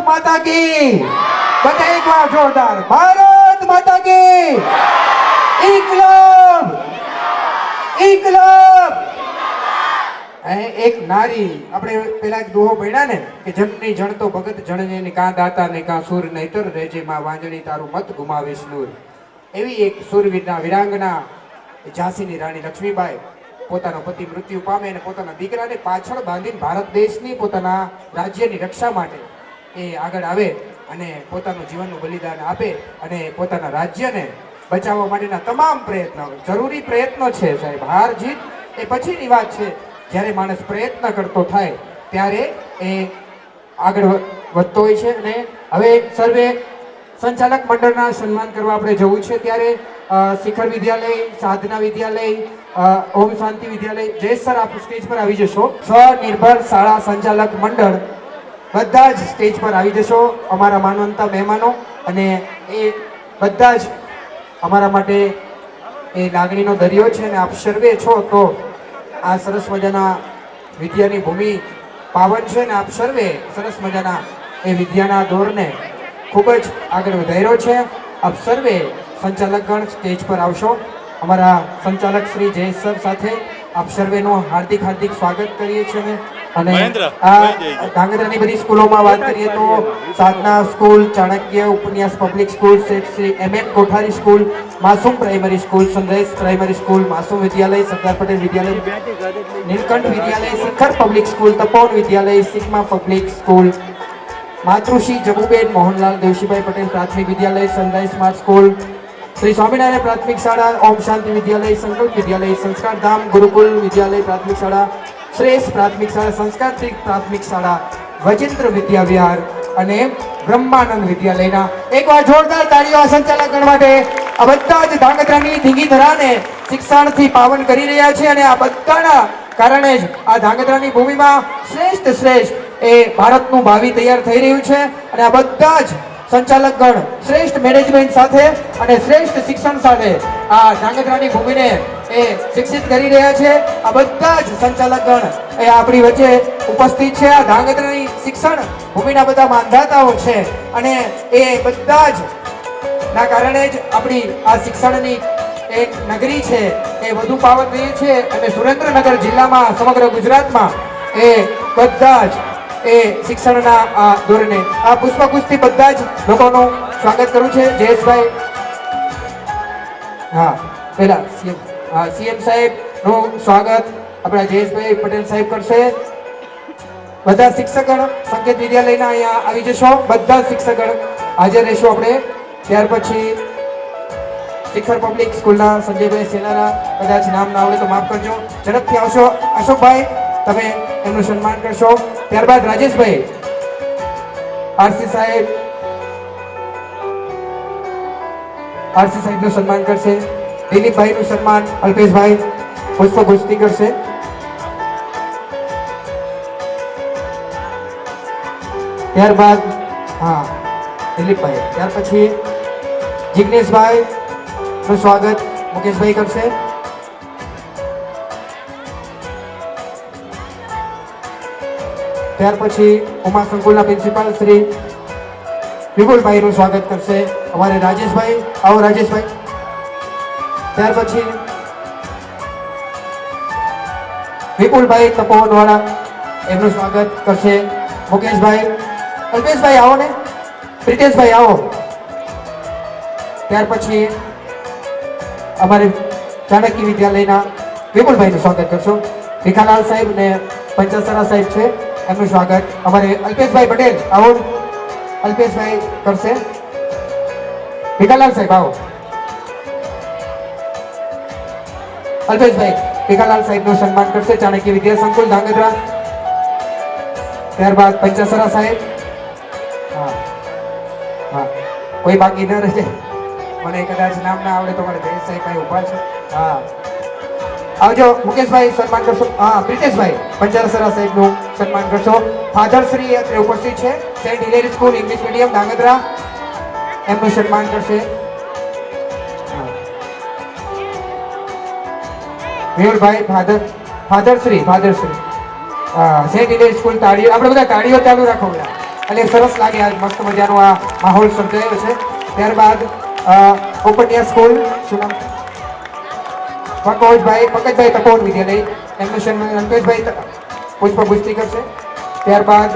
माता की बताइए एक बार जोरदार भारत माता की इनकलाब इनकलाब एक नारी આપણે પેલા એક દોહો પડ્યા ને કે જમની જણ તો ભગત જણને ને કાં દાતા ને કાં સૂર નહીતર રેજે માં વાંજણી તારું મત ગુમાવીશ નૂર એવી એક સૂરવીરના વિરાંગના ઝાંસીની રાણી લક્ષ્મીબાઈ પોતાનો પતિ મૃત્યુ પામે અને પોતાના દીકરાને પાછળ બાંધીને ભારત દેશની પોતાના રાજ્યની રક્ષા માટે એ આગળ આવે અને પોતાનું જીવનનું બલિદાન આપે અને પોતાના રાજ્યને બચાવવા માટેના તમામ પ્રયત્નો જરૂરી પ્રયત્નો છે સાહેબ હાર જીત એ પછીની વાત છે જ્યારે માણસ પ્રયત્ન કરતો થાય ત્યારે એ આગળ વધતો હોય છે અને હવે સર્વે સંચાલક મંડળના સન્માન કરવા આપણે જવું છે ત્યારે શિખર વિદ્યાલય સાધના વિદ્યાલય ઓમ શાંતિ વિદ્યાલય જય સર આપ સ્ટેજ પર આવી જશો સ્વનિર્ભર શાળા સંચાલક મંડળ બધા જ સ્ટેજ પર આવી જશો અમારા માનવંતા મહેમાનો અને એ બધા જ અમારા માટે એ લાગણીનો દરિયો છે અને આપ સર્વે છો તો આ સરસ મજાના વિદ્યાની ભૂમિ પાવન છે ને આપ સર્વે સરસ મજાના એ વિદ્યાના દોરને ખૂબ જ આગળ વધાર્યો છે આપ સર્વે સંચાલકગણ સ્ટેજ પર આવશો અમારા સંચાલક શ્રી જયેશ સર સાથે આપ સર્વેનું હાર્દિક હાર્દિક સ્વાગત કરીએ છીએ અને આ ધાંગધ્રાની બધી સ્કૂલોમાં વાત કરીએ તો Sadhana school Chanakya Upanyas public school Shri MM Kothari school Masoom primary school Sunrise primary school Masoom Vidyalaya Sardar Patel Vidyalaya Neelkanth Vidyalaya Shikhar public school Tapovan Vidyalaya Sigma public school Matrushri Jabuben Mohanlal Devshibhai Patel Prathmik Vidyalaya Sunrise smart school Shri Swaminarayan Prathmik Shala ઓમ શાંતિ વિદ્યાલય સંકલ્પ વિદ્યાલય સંસ્કાર ધામ ગુરુકુલ વિદ્યાલય પ્રાથમિક શાળા શ્રેષ્ઠ પ્રાથમિક શાળા સંસ્કાર પ્રાથમિક શાળા વજેન્દ્ર વિદ્યા વિહાર અને બ્રહ્માનંદ વિદ્યાલયના એકવાર જોરદાર તાળીઓ સંચાલકગણ માટે આ બધા જ ધાંગધ્રાની ધીંગી ધરાને શિક્ષણથી પાવન કરી રહ્યા છે અને આ બધાના કારણે જ આ ધાંગધ્રાની ભૂમિમાં શ્રેષ્ઠ એ ભારતનું ભાવિ તૈયાર થઈ રહ્યું છે અને આ બધા જ સંચાલકગણ શ્રેષ્ઠ મેનેજમેન્ટ સાથે અને શ્રેષ્ઠ શિક્ષણ સાથે આ ધાંગધ્રાની ભૂમિને એ શિક્ષિત કરી રહ્યા છે આ બધા જ સંચાલકગણ એ આપણી વચ્ચે ઉપસ્થિત છે આ ધાંગધ્રાની શિક્ષણ ભૂમિના બધા માંધાતાઓ છે અને એ બધા જ ના કારણે જ આપણી આ શિક્ષણની એક નગરી છે એ વધુ પાવન રહી છે અને સુરેન્દ્રનગર જિલ્લામાં સમગ્ર ગુજરાતમાં એ બધા જ એ શિક્ષણના આ ધોરણે આ પુષ્પગુચ્છથી બધા જ લોકોનું સ્વાગત કરું છે જયેશભાઈ હા પેલા સીએમ સાહેબનું સ્વાગત આપણા જયેશભાઈ પટેલ સાહેબ કરશે બધા શિક્ષકગણ સંકેત વિદ્યાલયના અહીંયા આવી જશો બધા શિક્ષકગણ હાજર રહેશો આપણે ત્યાર પછી શિખર પબ્લિક સ્કૂલના સંજયભાઈ સેનારા કદાચ નામ ના આવડે તો માફ કરજો ઝડપથી આવશો અશોકભાઈ તમે એમનું સન્માન કરશો ત્યારબાદ રાજેશભાઈ આરસી સાહેબનું સન્માન કરશે દિલીપભાઈનું સન્માન અલ્પેશભાઈ પુષ્પગુચ્છથી કરશે ત્યારબાદ હા દિલીપભાઈ ત્યાર પછી જિગ્નેશભાઈ નું સ્વાગત મુકેશભાઈ કરશે ત્યાર પછી ઉમા સંકુલના પ્રિન્સિપાલ શ્રી વિપુલભાઈનું સ્વાગત કરશે અમારે રાજેશભાઈ આવો રાજેશભાઈ ત્યાર પછી વિપુલભાઈ તપોવનવાળા એમનું સ્વાગત કરશે મુકેશભાઈ અલ્પેશભાઈ આવો ને પ્રિતેશભાઈ આવો ત્યાર પછી અમારે ચાણક્ય વિદ્યાલયના વિપુલભાઈનું સ્વાગત કરશો ભીખાલાલ સાહેબ ને પંચાસરા સાહેબ છે એમનું સ્વાગત અમારે અલ્પેશભાઈ પટેલ આવો અલ્પેશભાઈ કરશે ભીખાલાલ સાહેબ આવો અલ્પેશભાઈ ભીખાલાલ સાહેબનું સન્માન કરશે ચાણક્ય વિદ્યા સંકુલ ધાંગધ્રા ત્યારબાદ પંચાસરા સાહેબ હા હા કોઈ બાકી ન રહેશે મને કદાચ નામ ના આવડે તો મારે જયેશ સાહેબ ભાઈ ઉભા છે હા આવજો મુકેશભાઈ સન્માન કરશો હા પ્રિતેશભાઈ પંચાસરા સાહેબનું સન્માન કરશો ફાધર શ્રી અત્રે ઉપસ્થિત છે Saint Hilary school English medium Dhangadhra એમનું સન્માન કરશે Mehulbhai father Shri Saint Hilary school તાળીઓ આપણે બધા તાળીઓ ચાલુ રાખો બધા એટલે સરસ લાગે આજ મસ્ત મજાનો આ માહોલ સર્જાયો છે. ત્યારબાદ ઓપનિયા સ્કૂલ શું નામ પંકજભાઈ તપોવન વિદ્યાલય એમનું સન્માન અંકેશભાઈ પુષ્પગુસ્તી કરશે. ત્યારબાદ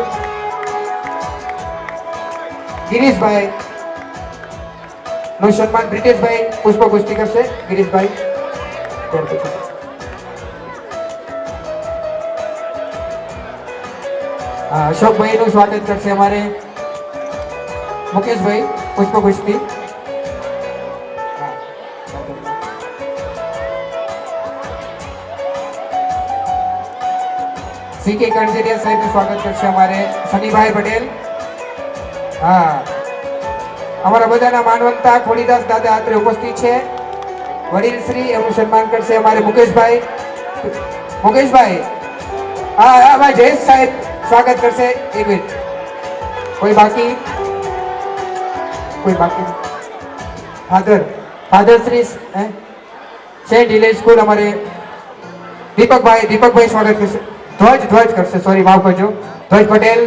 ગિરીશભાઈ નું સન્માન બ્રિટેશભાઈ પુષ્પગુસ્તી કરશે. ગિરીશભાઈ ત્યાર પછી અશોકભાઈ નું સ્વાગત કરશે અમારે મુકેશભાઈ પુષ્પગુસ્તી. સીકે કણજરિયા સાહેબ નું સ્વાગત કરશે અમારે શનિભાઈ પટેલ. હા, અમારા બધાના માનવંતા ખોડીદાસ દાદા અત્રે ઉપસ્થિત છે. વડીલ શ્રી એમનું સન્માન કરશે અમારે મુકેશભાઈ. હા ભાઈ જયેશ સાહેબ સ્વાગત કરશે. એક મિનિટ, કોઈ બાકી ફાધર શ્રી સેન્ટ હિલેજ સ્કૂલ અમારે દીપકભાઈ સ્વાગત કરશે. ધ્વજ કરશે, સોરી માફ કરજો. ધ્વજ પટેલ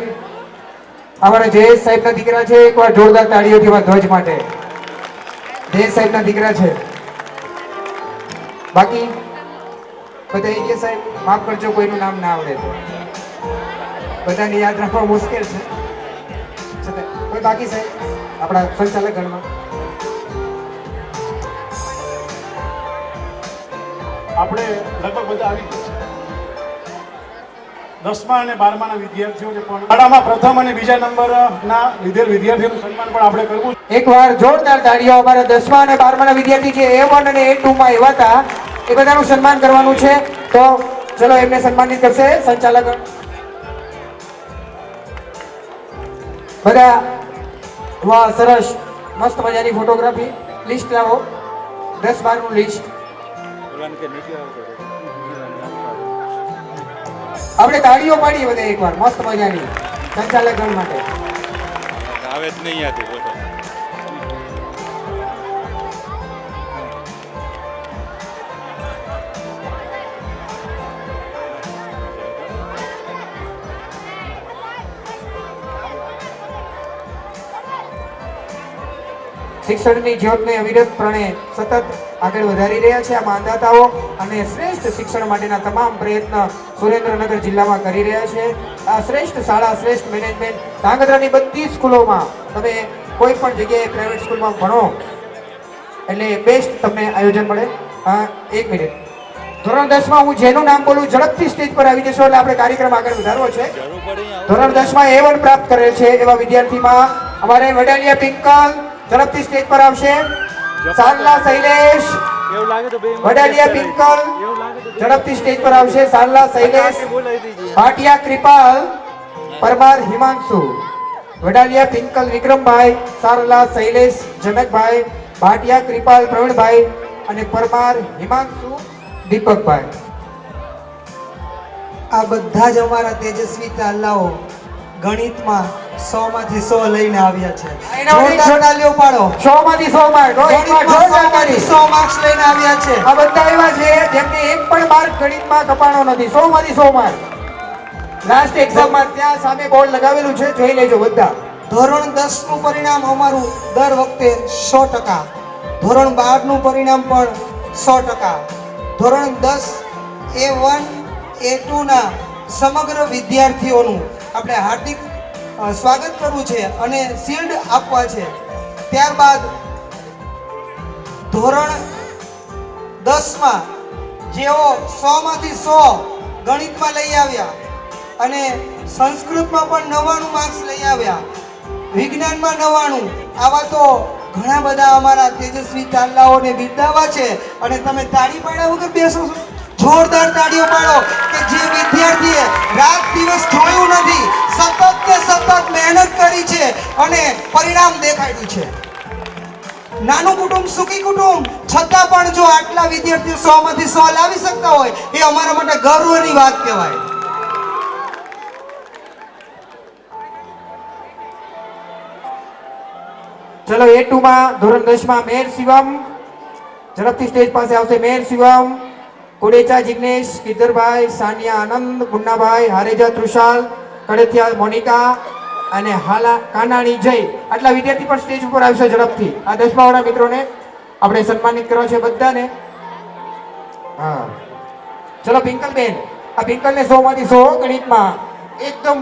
અમારા જયેશ સાહેબ ના દીકરા છે. એકવાર જોરદાર તાળીઓથી ધ્વજ માટે. જયેશ સાહેબ ના દીકરા છે. બાકી બધા એ સાહેબ માફ કરજો, કોઈનું નામ ના આવડે તો બધાને યાદ રાખવા મુશ્કેલ છે. કોઈ બાકી સાહેબ આપણા સંચાલક ગણમાં આપણે લગભગ બધા આવી ગયા છે. 10મા અને 12માના વિદ્યાર્થીઓને પણ શાળામાં પ્રથમ અને બીજા નંબરના લીધેલ વિદ્યાર્થીઓનું સન્માન પણ આપણે કરવું. એકવાર જોરદાર તાળીઓ અમારા 10મા અને 12માના વિદ્યાર્થી જે A1 અને A2 માં એવા હતા એ બધાનું સન્માન કરવાનું છે. તો ચલો એમને સન્માનિત કરશે સંચાલક. બધા વાહ, સરસ મસ્ત મજાની ફોટોગ્રાફી. લિસ્ટ લાવો, 10-12 નું લિસ્ટ. આપણે તાળીઓ પાડીએ બધા એકવાર મસ્ત મજાની સંચાલક ગણ માટે. આવે જ નહીં આતી ફોટો. શિક્ષણની જ્યોતને અવિરતપણે સતત આગળ વધારી રહ્યા છે આ માંદાતાઓ અને શ્રેષ્ઠ શિક્ષણ માટેના તમામ પ્રયત્ન સુરેન્દ્રનગર જિલ્લામાં કરી રહ્યા છે. આ શ્રેષ્ઠ શાળા, શ્રેષ્ઠ મેનેજમેન્ટ ધાંગધ્રાની બધી સ્કૂલોમાં તમે કોઈ પણ જગ્યાએ પ્રાઇવેટ સ્કૂલમાં ભણો એટલે બેસ્ટ તમને આયોજન મળે. એક મિનિટ, ધોરણ 10માં હું જેનું નામ બોલું ઝડપથી સ્ટેજ પર આવી જશો એટલે આપણે કાર્યક્રમ આગળ વધારવો છે. ધોરણ 10માં A1 પ્રાપ્ત કરેલ છે એવા વિદ્યાર્થીમાં અમારે વડાલિયા પિંકલ ઝડપથી સ્ટેજ પર આવશે. સારલા શૈલેષ, વડાલિયા પિંકલ ઝડપથી સ્ટેજ પર આવશે. સારલા શૈલેષ, ભાટિયા કૃપાલ, પરમાર હિમાંશુ, વડાલિયા પિંકલ વિક્રમભાઈ, સારલા શૈલેષ જનકભાઈ, ભાટિયા કૃપાલ પ્રવીણભાઈ અને પરમાર હિમાંશુ દીપકભાઈ. આ બધા જ અમારા તેજસ્વી તાલાઓ ગણિતમાં 100 માંથી 100 લઈને આવ્યા છે. જોરદાર તાલીઓ પાડો. 100 માંથી 100 માર્ક. ગણિતમાં 100 માંથી 100 માર્ક્સ લઈને આવ્યા છે. આ બધા એવા છે જેમને એક પણ માર્ક ગણિતમાં કપાણો નથી. 100 માંથી 100 માર્ક. લાસ્ટ એક્ઝામમાં ત્યાં સામે બોર્ડ લગાવેલું છે, જોઈ લેજો બધા. ધોરણ 10 નું પરિણામ અમારું દર વખતે 100%. ધોરણ 12 નું પરિણામ પણ 100%. ધોરણ 10 A1 A2 ના સમગ્ર વિદ્યાર્થીઓનું આપણે હાર્દિક સ્વાગત કરવું છે અને શિલ્ડ આપવા છે. ત્યારબાદ ધોરણ 10માં જેઓ 100 માંથી 100 ગણિતમાં લઈ આવ્યા અને સંસ્કૃતમાં પણ 99 માર્ક્સ લઈ આવ્યા, વિજ્ઞાનમાં 99, આવા તો ઘણા બધા અમારા તેજસ્વી તાલાઓને બિરદાવવા છે. અને તમે તાળી પાડ્યા વગર બેસો છો? જોરદાર તાળીઓ પાડો કે જે વિદ્યાર્થીએ રાત દિવસ જોયું નથી, સતત ને સતત મહેનત કરી છે અને પરિણામ દેખાડ્યું છે. નાનું કુટુંબ સુખી કુટુંબ, છતાં પણ જો આટલા વિદ્યાર્થીઓ 100 માંથી 100 લાવી શકતા હોય એ અમારા માટે ગર્વની વાત કહેવાય. ચલો A2 માં ધોરણ 10 માં મેર શિવમ ઝડપથી સ્ટેજ પાસે આવશે. મેર શિવમ, કોડેચા જિગ્નેશ, કિદરભાઈ, સાનિયા આનંદ, મુન્નાભાઈ, હારેજા તૃષાલ, કડેથિયા મોનિકા અને હાલા કાનાણી જય આટલા વિદ્યાર્થી પણ સ્ટેજ ઉપર આવશે ઝડપથી. આ 10મા વાળા મિત્રોને આપણે સન્માનિત કરવા છે બધાને. હા ચલો પિંકલબેન, આ પિંકલને 100 માંથી 100 ગણિતમાં એકદમ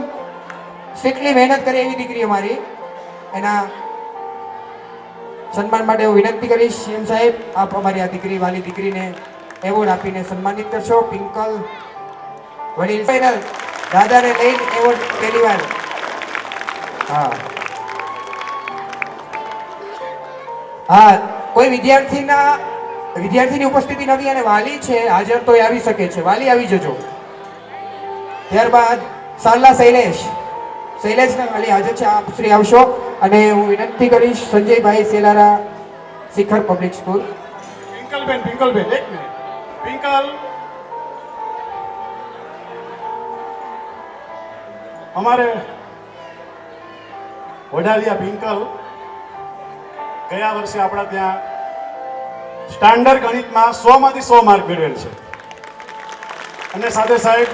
સ્ટ્રિક્ટલી મહેનત કરે એવી દીકરી અમારી. એના સન્માન માટે હું વિનંતી કરીશ સીએમ સાહેબ, આપ અમારી આ દીકરી વાલી દીકરીને એવોર્ડ આપીને સન્માનિત કરશો. પિંકલ વડીલ ફાઇનલ દાદાને લઈને એવોર્ડ પહેલી વાર. હા હા કોઈ વિદ્યાર્થીની ઉપસ્થિતિ નથી અને વાલી છે હાજર તો એ આવી શકે છે. વાલી આવી જજો. ત્યારબાદ સાલા શૈલેષના વાલી હાજર છે, આપ શ્રી આવશો. અને હું વિનંતી કરીશ સંજયભાઈ સેલારા શિખર પબ્લિક સ્કૂલ. પિંકલબેન 1 મિનિટ. પિંકલ, અમારે વડાલિયા પિંકલ ગયા વર્ષે આપણા ત્યાં સ્ટાન્ડર્ડ ગણિતમાં 100 માંથી 100 માર્ક મેળવેલ છે. અને સાથે સાહેબ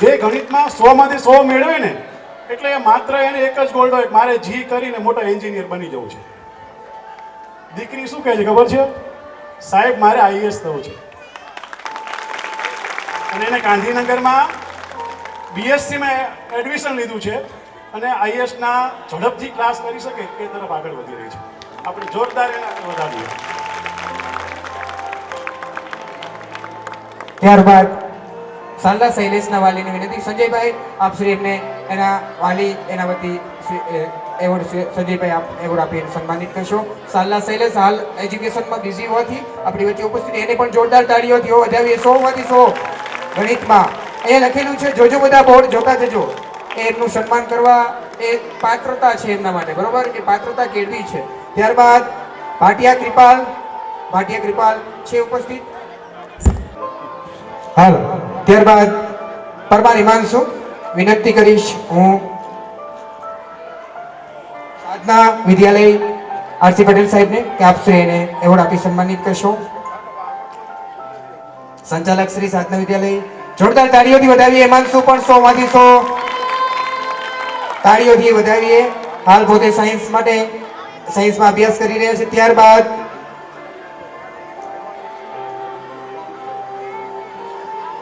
જે ગણિતમાં 100 માંથી 100 મેળવે ને એટલે એ માત્ર એને એક જ ગોલ હોય, મારે જી કરીને મોટા એન્જિનિયર બની જવું છે. દીકરી શું કહે છે ખબર છે? સાહેબ મારે આઈએએસ થવું છે. અને એને ગાંધીનગરમાં બીએસસીમાં એડમિશન લીધું છે અને આઈએએસના ઝડપથી ક્લાસ કરી શકે એ તરફ આગળ વધી રહી છે. આપણે જોરદાર એને આગળ વધારીએ. ત્યારબાદ સાલા શૈલેષના વાલીની વિનંતી. સંજયભાઈ આપ શ્રી એમને એના વાલી એના વતી એવોર્ડ સંજયભાઈ આપ એવોર્ડ આપી સન્માનિત કરશો. સાલા શૈલેષ હાલ એજ્યુકેશનમાં બિઝી હોવાથી આપણી વચ્ચે ઉપસ્થિત, એને પણ જોરદાર તાળીઓથી વધાવીએ. 100 માંથી 100 ગણિતમાં અહીંયા લખેલું છે. જોજો બધા બોર્ડ જોતા જજો. એમનું સન્માન કરવા એ પાત્રતા છે એમના માટે, બરોબર? એ પાત્રતા કેળવી છે. ત્યારબાદ ભાટિયા કૃપાલ છે ઉપસ્થિત. હાલો ત્યારબાદ પરમાર હિમાંશુ વિનંતી કરીશ હું સાધના વિદ્યાલય આરસી પટેલ સાહેબને કે આપ શ્રી એને એવોર્ડ આપી સન્માનિત કરશો. સંચાલક શ્રી સાધના વિદ્યાલય જોરદાર તાળીઓથી વધાવીએ. હિમાંશુ પણ 100 માંથી 100 તાળીઓથી વધાવીએ. હાલ પોતે સાયન્સમાં અભ્યાસ કરી રહ્યા છે. ત્યારબાદ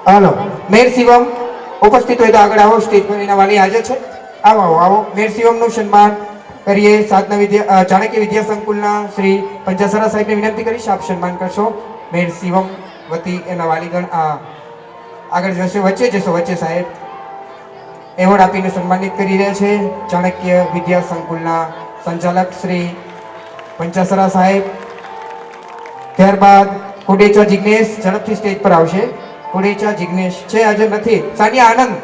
હાલો મેર શિવમ ઉપસ્થિત હોય તો આગળ આવો. સ્ટેજ પર એના વાલી હાજર છે. આવો મેર શિવમનું સન્માન કરીએ. સાધના ચાણક્ય વિદ્યા સંકુલના શ્રી પંચાસરા સાહેબને વિનંતી કરીશ આપ સન્માન કરશો. મેર શિવમ વતી એના વાલીગણ આગળ જશે. વચ્ચે સાહેબ એવોર્ડ આપીને સન્માનિત કરી રહ્યા છે. ચાણક્ય વિદ્યા સંકુલના સંચાલક શ્રી પંચાસરા સાહેબ. ત્યારબાદ કોડેચા જિગ્નેશ ઝડપથી સ્ટેજ પર આવશે. કોડેચા જિગ્નેશ છે હાજર નથી. સાનિયા આનંદ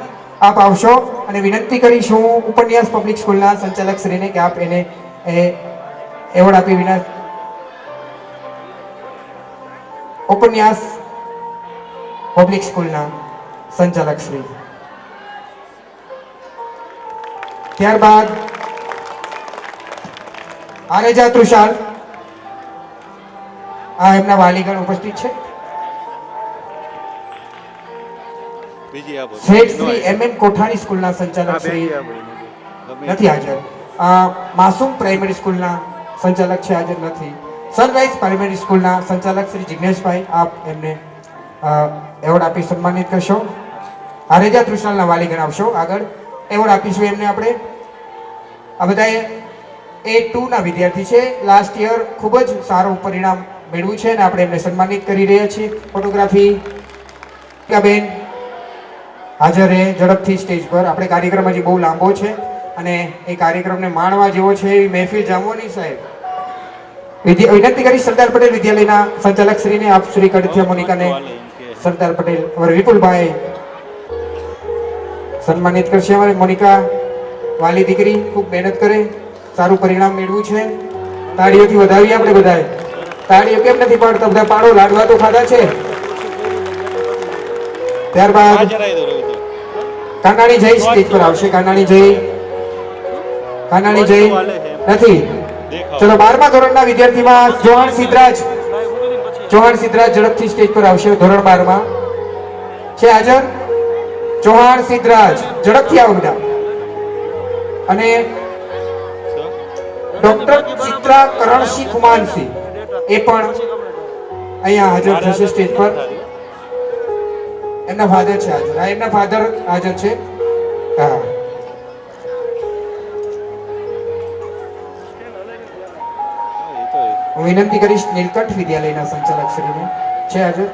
આપ આવશો અને વિનંતી કરીશ હું ઉપન્યાસ પબ્લિક સ્કૂલના સંચાલક શ્રીને કે આપ એને એવોર્ડ આપી ઉપન્યાસ પબ્લિક સ્કૂલના સંચાલક શ્રી. ત્યારબાદ આરેજા તૃષાલ આ એમના વાલીગણ ઉપસ્થિત છે. બીજી આપો. શેઠ શ્રી MM કોઠારી સ્કૂલના સંચાલક શ્રી નથી હાજર. માસૂમ પ્રાઇમરી સ્કૂલના સંચાલક છે હાજર નથી. સનરાઈઝ પ્રાઇમરી સ્કૂલના સંચાલક શ્રી જિગ્નેશભાઈ આપ એમને એવોર્ડ આપી સન્માનિત કરશો. આરેજા તૃષાલના વાલી ગણાવશો. આગળ એવોર્ડ આપીશું એમને આપણે. આ બધા A2 ના વિદ્યાર્થી છે. લાસ્ટ યર ખૂબ જ સારું પરિણામ મેળવ્યું છે અને આપણે એમને સન્માનિત કરી રહ્યા છીએ. ફોટોગ્રાફી બેન હાજર રહે ઝડપથી સ્ટેજ પર. આપણે કાર્યક્રમ હજી બહુ લાંબો છે અને એ કાર્યક્રમને માણવા જેવો છે એવી મહેફિલ જામવાની સાહેબ. વિનંતી કરી સરદાર પટેલ વિદ્યાલયના સંચાલક શ્રીને આપ શ્રી કડથિયા મોનિકાને સરદાર પટેલ વિપુલભાઈ સન્માનિત કરશે. અમારે મોનિકા વાલી દીકરી ખૂબ મહેનત કરે, સારું પરિણામ મેળવ્યું છે. તાળીઓથી વધાવીએ આપણે બધાએ. તાળીઓ કેમ નથી પાડતા? બધા પાડો, લાડવા તો ખાધા છે. ત્યારબાદ કાનાણી જય સ્ટેજ પર આવશે. કાનાણી જય નથી. ચલો 12મા ધોરણના વિદ્યાર્થીમાં ચૌહાણ સિદ્ધરાજ ઝડપથી સ્ટેજ પર આવશે. ધોરણ 12માં છે હાજર. ચૌહાણ સિદ્ધરાજ ઝડપથી આવો બધા. અને ડોક્ટર ચિત્રા કરણસિંહ કુમારસિંહ એ પણ અહીંયા હાજર થશે સ્ટેજ પર. એમના ફાધર છે હાજર. હા, એમના ફાધર હાજર છે. હા, હું વિનંતી કરીશ નીલકંઠ વિદ્યાલયના સંચાલક શ્રીને. છે હાજર?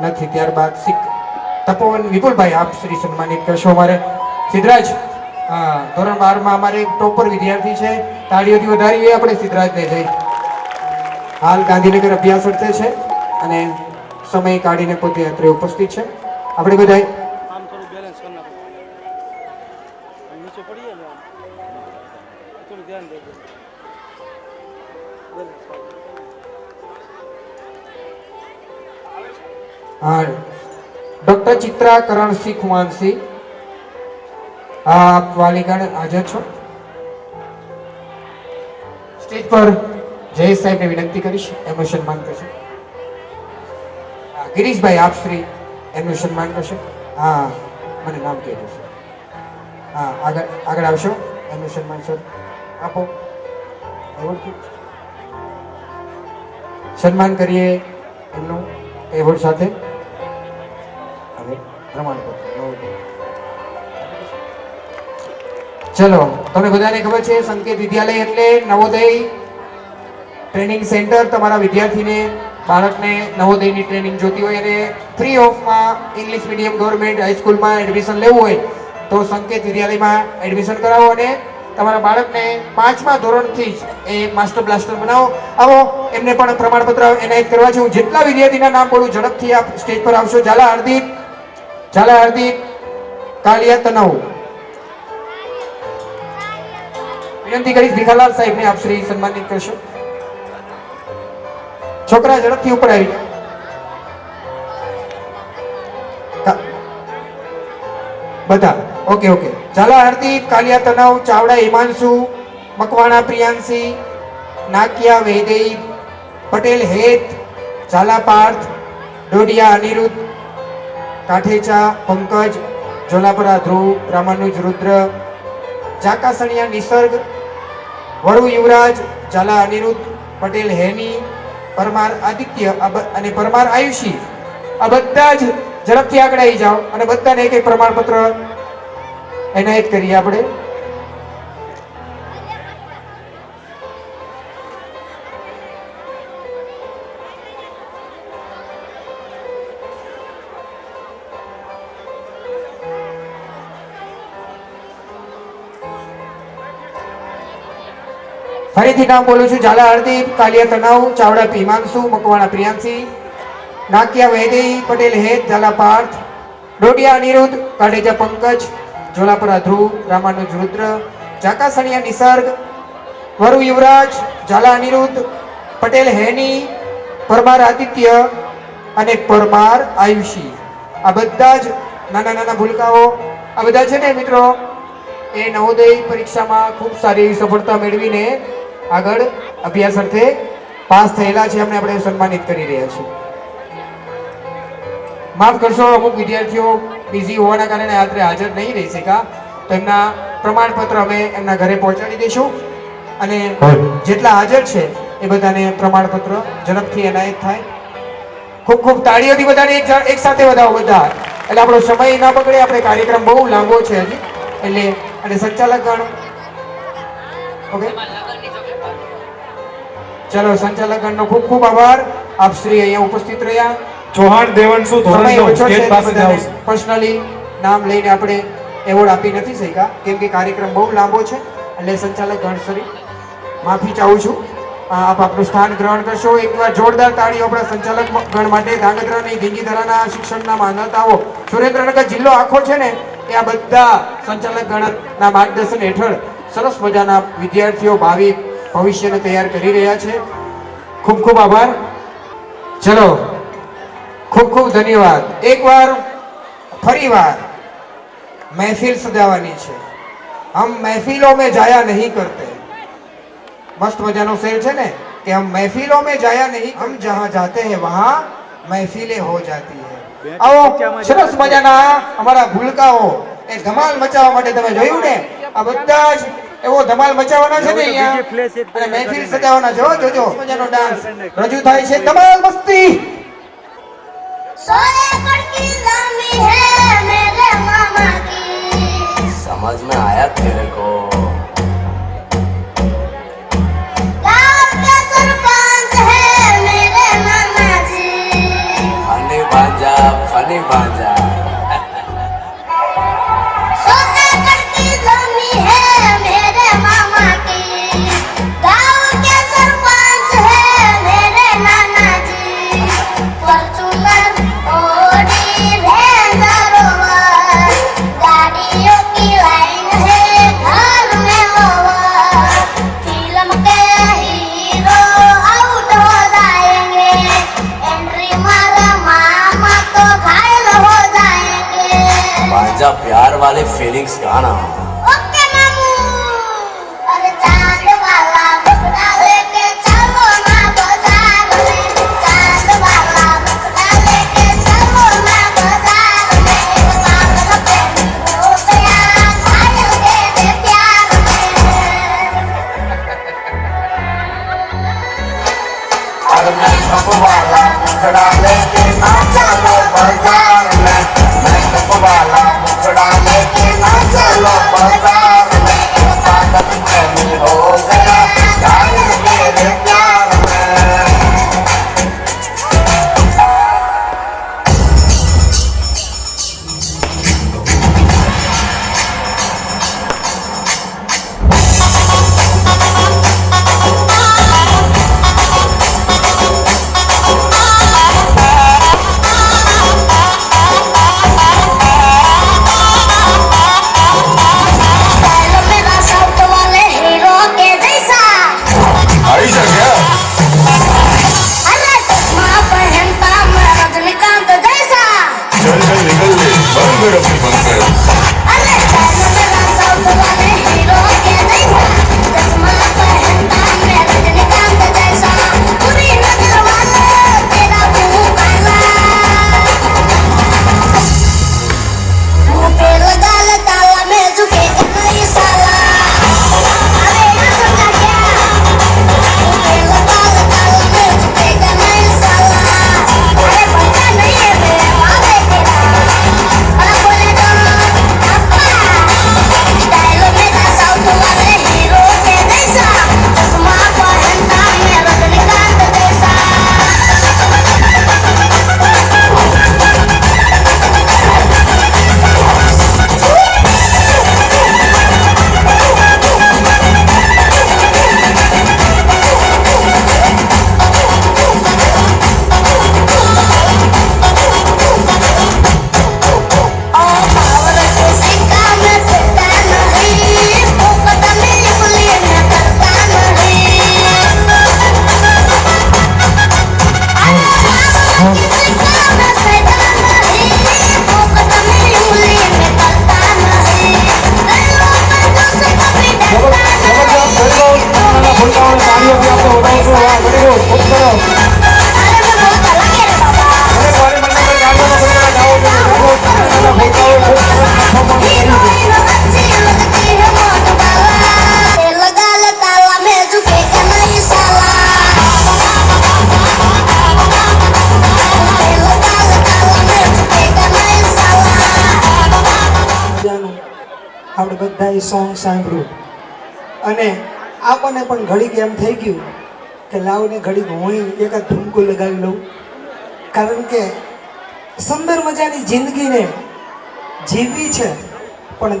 નથી. ત્યારબાદ શીખ તપોવન વિપુલભાઈ આપ શ્રી સન્માનિત કરશો. અમારે સિદ્ધરાજ ધોરણ 12 માં અમારે ટોપર વિદ્યાર્થી છે. તાળીઓથી વધારીએ આપણે સિદ્ધરાજને. જઈ હાલ ગાંધીનગર અભ્યાસ અર્થે છે અને સમય કાઢીને પોતે અત્રે ઉપસ્થિત છે. આપણે બધાય આમ થોડું બેલેન્સ કરી નાખો. નીચે પડીએ ને આમ થોડું ધ્યાન દેજો. હા, ડોક્ટર ચિત્રા કરણસિંહ કુમારસિંહ, આપ વાલીગણ હાજર છો? સ્ટેજ પર જયેશ સાહેબને વિનંતી કરીશ એમનું સન્માન કરશે. ગિરીશભાઈ આપ શ્રી એમનું સન્માન કરશે. હા, મને નામ કહી દેશો. હા, આગળ આવશો. એમનું સન્માન સર આપો. સન્માન કરીએ એમનું એવોર્ડ સાથે. હવે પ્રમાણપત્ર. ચલો, તમને બધાને ખબર છે સંકેત વિદ્યાલય એટલે નવોદય ટ્રેનિંગ સેન્ટર. તમારા વિદ્યાર્થીને બાળકને નવોદયની ટ્રેનિંગ જોતી હોય અને ફ્રી ઓફમાં ઇંગ્લિશ મીડિયમ ગવર્મેન્ટ હાઈસ્કૂલમાં એડમિશન લેવું હોય તો સંકેત વિદ્યાલયમાં એડમિશન કરાવો અને તમારા બાળકને 5મા ધોરણથી જ એ માસ્ટર બ્લાસ્ટર બનાવો. આવો, એમને પણ પ્રમાણપત્ર એનાયત કરવા છે. હું જેટલા વિદ્યાર્થીના નામ બોલું ઝડપથી આપ સ્ટેજ પર આવશો. ઝાલા હરદીપ કાલિયા તનવ. વિનંતી કરીશ ભીખાલાલ સાહેબને આપ શ્રી સન્માનિત કરશો. છોકરા ઝડપથી ઉપર આવી બધા. ઓકે. ઝાલા હરદીપ કાલિયા તનવ, ચાવડા હિમાંશુ, મકવાણા પ્રિયાંશી, નાકિયા વૈદેહી, પટેલ હેત, ઝાલા પાર્થ, ડોડિયા અનિરુદ્ધ, કાઠેચા પંકજ, જોલાપરા ધ્રુવ, રામાનુજ રુદ્ર, જાકાસણિયા નિસર્ગ, વરુ યુવરાજ, ઝાલા અનિરુદ્ધ, પટેલ હેની, પરમાર આદિત્ય અને પરમાર આયુષી. આ બધા જ ઝડપથી આગળ આવી જાઓ અને બધાને એક એક પ્રમાણપત્ર એનાયત કરીએ આપણે. ફરીથી નામ બોલું છું. ઝાલા હરદીપ, કાલિયા તનવ, ચાવડા હિમાંશુ, મકવાણા પ્રિયાંશી, નાકિયા વૈદેહી, પટેલ હેત, ઝાલા પાર્થ, ડોડિયા અનિરુદ્ધ, કાઢેજા પંકજ, જોલાપરા ધ્રુવ, રામાનુજ રુદ્ર, જાકાસણિયા નિસર્ગ, વરુ યુવરાજ, ઝાલા અનિરુદ્ધ, પટેલ હેની, પરમાર આદિત્ય અને પરમાર આયુષી. આ બધા જ નાના ભૂલકાઓ. આ બધા છે ને મિત્રો, એ નવોદય પરીક્ષામાં ખૂબ સારી એવી સફળતા મેળવીને આગળ અભ્યાસ અર્થે પાસ થયેલા છે. એમને આપણે સન્માનિત કરી રહ્યા છીએ. માફ કરશો, અમુક વિદ્યાર્થીઓ બિઝી હોવાના કારણે આજે હાજર નહીં રહી શક્યા, તો એમના પ્રમાણપત્ર અમે એમના ઘરે પહોંચાડી દઈશું અને જેટલા હાજર છે એ બધાને પ્રમાણપત્ર ઝડપથી એનાયત થાય. ખૂબ તાળીઓથી બધાને એક સાથે વધાવો બધા, એટલે આપણો સમય ના બગડે. આપણે કાર્યક્રમ બહુ લાંબો છે હજી, એટલે અને સંચાલક ગણ. ઓકે, ચલો, સંચાલક ગણનો ખૂબ આભાર. આપ શ્રી અહીંયા ઉપસ્થિત રહ્યા. ચૌહાણ દેવનસુ પર્સનલી નામ લઈને આપણે એવોર્ડ આપી નથી શક્યા કેમ કે કાર્યક્રમ બહુ લાંબો છે, એટલે સંચાલક ગણ શ્રી માફી ચાહું છું. આપ આપનું સ્થાન ગ્રહણ કરશો. એકવાર જોરદાર તાળીઓ આપણા સંચાલક ગણ માટે. ધાંગધ્રાની ધીંગીધરાના શિક્ષણના માનવતાઓ સુરેન્દ્રનગર જિલ્લો આખો છે ને, એ આ બધા સંચાલક ગણના માર્ગદર્શન હેઠળ સરસ મજાના વિદ્યાર્થીઓ ભાવિ ભવિષ્યને તૈયાર કરી રહ્યા છે. ખૂબ આભાર. ચલો, ખૂબ ધન્યવાદ. એકવાર ફરીવાર મહેફિલ સજાવવાની છે. હમ મહેફિલોं में जाया नहीं करते. મસ્ત મજાનો શેર છે ને કે હમ મહેફિલોं में जाया नहीं, हम जहां जाते हैं वहां महफिलें हो जाती है. આવો સરસ મજાના અમારા ભૂલકાઓ એ ધમાલ મચાવવા માટે તમે જોયું ને આ બધા જ એવો ધમાલ મચાવવાનો છે ને અહીંયા અને મહેફિલ સજાવવાના છે હો જોજો મજાનો ડાન્સ રજૂ થાય છે ધમાલ મસ્તી सोए की लामी है मेरे मामा की समझ में आया तेरे को गाँव के सरपंच है मेरे मामा जी फनी भांजा सोए की लामी है मेरे मामा की गाँव के सरपंच है मेरे नाना जी फॉर्च्यूनर ओडी रेंजर रोवर गाड़ियों की लाइन है घर में ओवर फिल्म के हीरो आउट हो जाएंगे एंट्री मारा मामा तो घायल हो जाएंगे भांजा प्यार वाले फीलिंग्स गाना ओके मामू अरे चांद वाला मुखड़ा लेके चलो ना बाजार में चांद वाला मुखड़ा लेके चलो ना बाजार में पागल प्रेमी हो गया घायल तेरे प्यार में और मैं सब वाला मुखड़ा लेके ना चलो बाजार में मैं सब वाला मुखड़ा लेके ना चलो बाजार में पागल प्रेमी हो गया घायल तेरे प्यार में डायलॉग मेरा साउथ वाले हीरो के जैसा ऐसा क्या अरे चश्मा पहनता मैं रजनीकांत जैसा चल चल निकल ले बंद कर अपनी बंद कर अरे डायलॉग मेरा साउथ वाले हीरो के जैसा चश्मा पहनता मैं रजनीकांत जैसा पूरी नजर वाला तेरा मुंह काला मुंह पे लगा ले ताला में झुकेगा नहीं साला अरे ना समझा क्या मुंह पे लगा ले ताला में झुकेगा नहीं साला अरे बच्चा नहीं है मेरे मावे तेरा अरे बोले तो अप्पा डायलॉग मेरा साउथ वाले हीरो के जैसा चश्मा पहनता मैं रजनीकांत जैसा पावर के सिक्का में फिरता नहीं फोकट में उंगली में करता नहीं पावर के सिक्का में फिरता नहीं फोकट में उंगली में करता नहीं गलों में तो से कभी डरता अरे मैं बहुत अलग है रे बाबा हीरोइन अच्छी लगती है मौत वाला ये लगा ले ताला में झुकेगा नहीं साला ये लगा ले ताला में झुकेगा नहीं साला મજાનું આપણે બધાએ સોંગ સાંભળ્યું અને આપણને પણ ઘડીક એમ થઈ ગયું કે લાવને ઘડીક હું એકાદ ઠુમકું લગાવી લઉં કારણ કે સુંદર મજાની જિંદગીને જીવવી છે પણ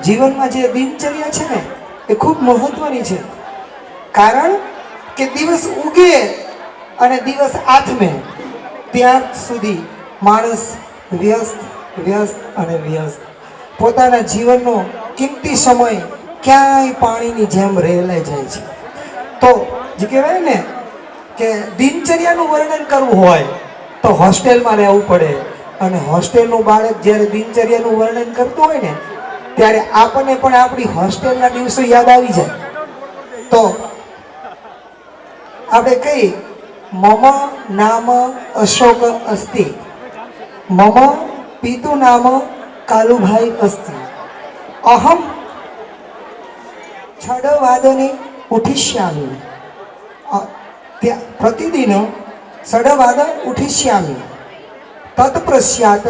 જીવનમાં જે દિનચર્યા છે ને એ ખૂબ મહત્વની છે કારણ કે દિવસ ઉગે અને દિવસ આથમે ત્યાર સુધી માણસ વ્યસ્ત અને વ્યસ્ત પોતાના જીવનનો કિંમતી સમય ક્યાંય પાણીની જેમ રહેલાઈ જાય છે તો જે કહેવાય ને કે દિનચર્યાનું વર્ણન કરવું હોય તો હોસ્ટેલમાં રહેવું પડે અને હોસ્ટેલનું બાળક જ્યારે દિનચર્યાનું વર્ણન કરતું હોય ને ત્યારે આપણને પણ આપણી હોસ્ટેલના દિવસો યાદ આવી જાય તો આપણે કહીએ મમ નામ અશોક અસ્તિ મમ પિતુ નામ કાલુભાઈ અસ્તિ અહમ ષડવાદને ઉઠિષ્યામિ પ્રતિદિન ષડવાદ ઉઠિષ્યામિ તત્પ્રસ્યાત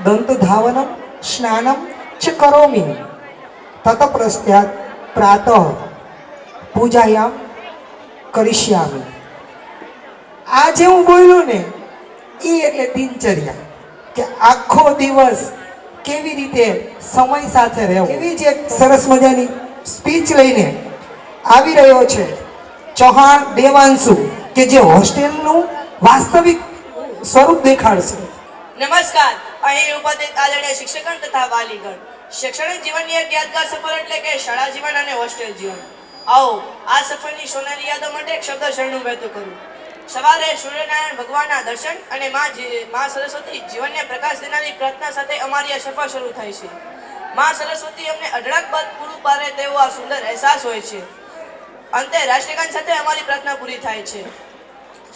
દંતધાવનમ સ્નાનમ ચ કરોમિ તત્પ્રસ્યાત પ્રાતઃ પૂજાયામ કરિષ્યામિ. આ જે હું બોલ્યો ને એ એટલે દિનચર્યા, કે આખો દિવસ કેવી રીતે સમય સાથે રહેવું. એવી જ એક સરસ મજાની સ્પીચ લઈને આવી રહ્યો છે ચૌહાણ દેવાંશુ, કે જે હોસ્ટેલનું વાસ્તવિક સ્વરૂપ દેખાડશે. નમસ્કાર. અહીં ઉપસ્થિત આદરણીય શિક્ષકગણ તથા વાલીગણ, શૈક્ષણિક જીવનની એક યાદગાર સફર એટલે કે શાળા જીવન અને હોસ્ટેલ જીવન. આવો આ સફરની સોનેરી યાદો માટે એક શબ્દ શરણું વહેતું કરું. સવારે સૂર્યનારાયણ ભગવાનના દર્શન અને મા સરસ્વતી જીવનને પ્રકાશ દેનારી પ્રાર્થના સાથે અમારી આ સફર શરૂ થાય છે. મા સરસ્વતી અમને અઢળક બળ પૂરું પાડે તેવો આ સુંદર અહેસાસ હોય છે. અંતે રાષ્ટ્રગાન સાથે અમારી પ્રાર્થના પૂરી થાય છે.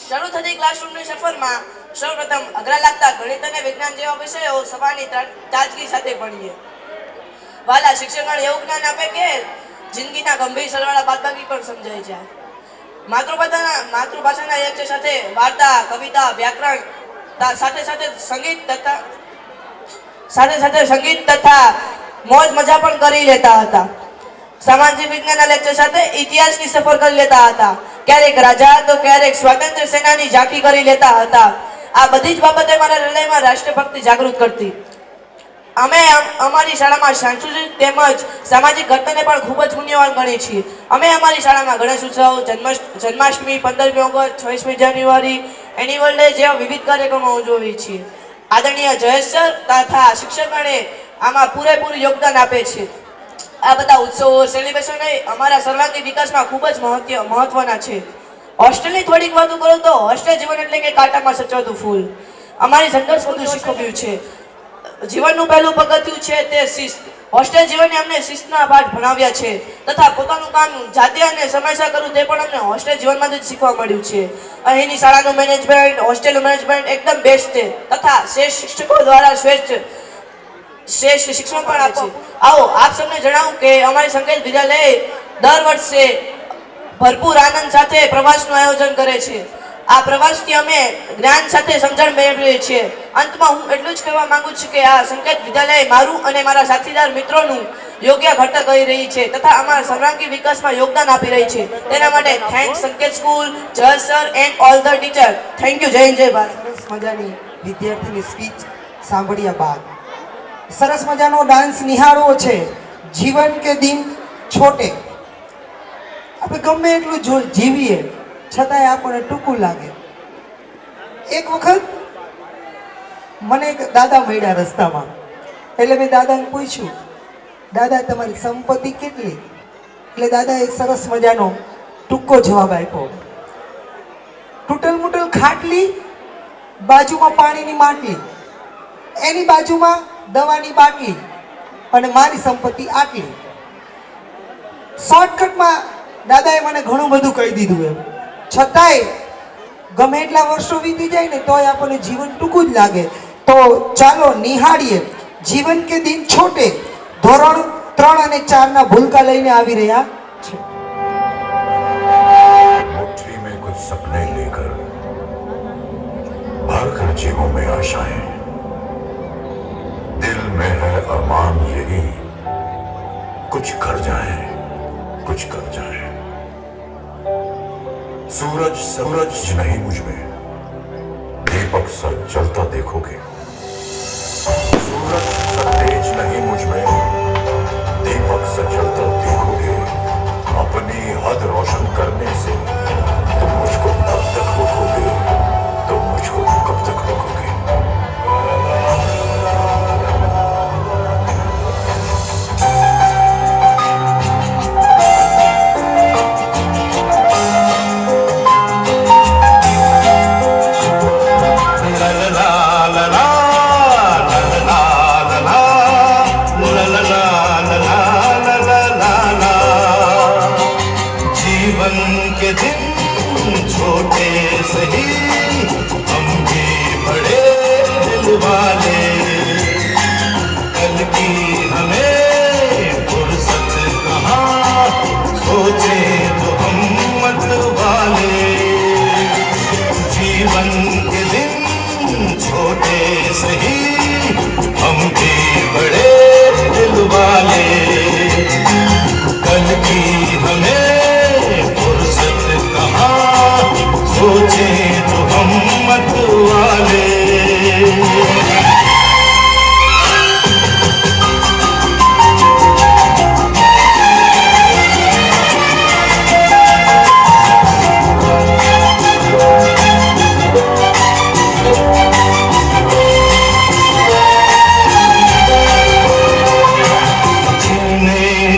શરૂ થતી ક્લાસરૂમની સફરમાં સૌપ્રથમ અઘરા લાગતા ગણિત અને વિજ્ઞાન જેવા વિષયો સવારની તાજગી સાથે ભણીએ. વાલા શિક્ષકગણ એવું જ્ઞાન આપે કે જિંદગીના ગંભીર સરવાળા બાદબાકી પણ સમજાઈ જાય. માતૃભાષાના લેક્ચર સાથે વાર્તા, કવિતા, વ્યાકરણ સાથે સાથે સંગીત તથા મોજ મજા પણ કરી લેતા હતા. સામાજિક વિજ્ઞાનના લેક્ચર સાથે ઇતિહાસની સફર કરી લેતા હતા. ક્યારેક રાજા તો ક્યારેક સ્વાતંત્ર્ય સેનાની ઝાંખી કરી લેતા હતા. આ બધી જ બાબતે મારા હૃદયમાં રાષ્ટ્રભક્તિ જાગૃત કરતી. અમે અમારી શાળામાં સાંસ્કૃતિક તેમજ સામાજિક ઘટનાને પણ ખૂબ જ પુણ્યવાન ગણીએ છીએ. અમે અમારી શાળામાં ગણેશ ઉત્સવ, જન્માષ્ટમી, 15મી ઓગસ્ટ, 26મી જાન્યુઆરી, એન્યુઅલ ડે જેવા વિવિધ કાર્યક્રમો ઉજવીએ છીએ. આદરણીય જયેશ સર તથા શિક્ષકગણે આમાં પૂરેપૂરું યોગદાન આપે છે. આ બધા ઉત્સવો, સેલિબ્રેશન અમારા સર્વાંગી વિકાસમાં ખૂબ જ મહત્વના છે. હોસ્ટેલની થોડીક વાતો કરું તો હોસ્ટેલ જીવન એટલે કે કાંટામાં સચવાતું ફૂલ. અમારી સંઘર્ષ બધું શીખવ્યું છે. જીવનનું પહેલું પગથિયું છે તે શિસ્ત. હોસ્ટેલ જીવને અમને શિસ્તના પાઠ ભણાવ્યા છે તથા પોતાનું કામ જાતે અને સમયસર કરવું તે પણ અમને હોસ્ટેલ જીવનમાંથી જ શીખવા મળ્યું છે. અહીંની શાળાનું મેનેજમેન્ટ, હોસ્ટેલનું મેનેજમેન્ટ એકદમ બેસ્ટ છે તથા શ્રેષ્ઠ શિક્ષકો દ્વારા શ્રેષ્ઠ શિક્ષણ પણ આપે છે. આવો આપ સૌને જણાવું કે અમારી સંકેત વિદ્યાલય દર વર્ષે ભરપૂર આનંદ સાથે પ્રવાસનું આયોજન કરે છે. આ પ્રવાસથી અમે જ્ઞાન સાથે સમજણ મેળવીએ છીએ. અંતમાં હું એટલું જ કહેવા માંગુ છું કે આ સંકેત વિદ્યાલય મારું અને મારા સાથીદાર મિત્રોનું યોગ્ય ઘટક કરી રહી છે તથા અમારા સર્વાંગી વિકાસમાં યોગદાન આપી રહી છે. તેના માટે થેન્ક્સ સંકેત સ્કૂલ, જજ sir and all the teacher. Thank you. જય હિન્દ, જય ભારત. સરસ મજાની વિદ્યાર્થીની સ્પીચ સાંભળ્યા બાદ સરસ મજાનો ડાન્સ નિહાળવો છે. જીવન કે દિન છોટે. આપણે ગમે એટલું જીવીએ છતાંય આપણને ટૂંકું લાગે. એક વખત મને એક દાદા મળ્યા રસ્તામાં. એટલે મેં દાદાને પૂછ્યું, દાદા તમારી સંપત્તિ કેટલી? એટલે દાદાએ સરસ મજાનો ટૂંકો જવાબ આપ્યો, તૂટલ મૂટલ ખાટલી, બાજુમાં પાણીની માટલી, એની બાજુમાં દવાની બાટલી અને મારી સંપત્તિ આટલી. શોર્ટકટમાં દાદાએ મને ઘણું બધું કહી દીધું. એમ છતાંય ગમે એટલા વર્ષો વીતી જાય ને તોય આપણને જીવન ટૂંકું જ લાગે. તો ચાલો નિહાળીએ જીવન કે દિન છોટે. ધોરણ 3 અને 4 ના ભૂલકા લઈને આવી રહ્યા છે. मुट्ठी में कुछ सपने लेकर भर कर जेबों में आशाएं, दिल में है अरमान यही कुछ कर जाए, कुछ कर जाए. सूरज नहीं मुझ में, दीपक सा जलता देखोगे. सूरज सा तेज नहीं मुझ में, दीपक सा जलता देखोगे. अपनी हद रोशन करने से तुम मुझको तब तक रोकोगे, तुम मुझको कब तक रोकोगे. सोचे तो हम मत वाले जीवन के दिन छोटे सही हम भी बड़े दिल वाले कल की हमें फुर्सत कहाँ सोचे तो हम मत वाले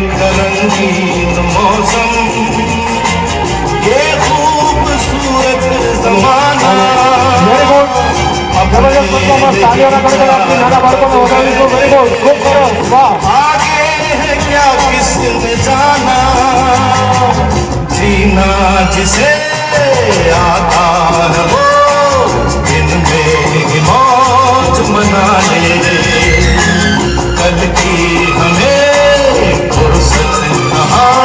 रंगीन मौसम ये खूबसूरत जमाना आगे है क्या किसने जाना जीना जिसे आता है वो दिन में ही मौज मना ले कल की हमें फुर्सत कहाँ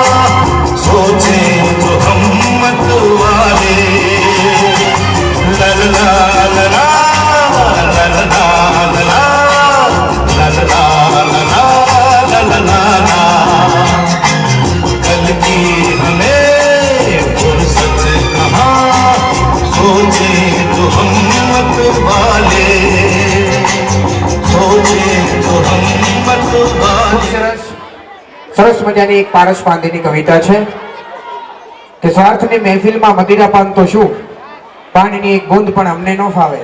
सोचे तो हम मत वाले ललला लला ललला लला ललला लला ललला कल की हमें फुर्सत कहाँ सोचे तो हम मत वाले सोचे तो हम मत वाले સરસ મજાની એક પારસ પાંદેની કવિતા છે કે સ્વાર્થની મહેફિલમાં મદિરાપાન તો શું પાણીની એક બૂંદ પણ અમને ન ફાવે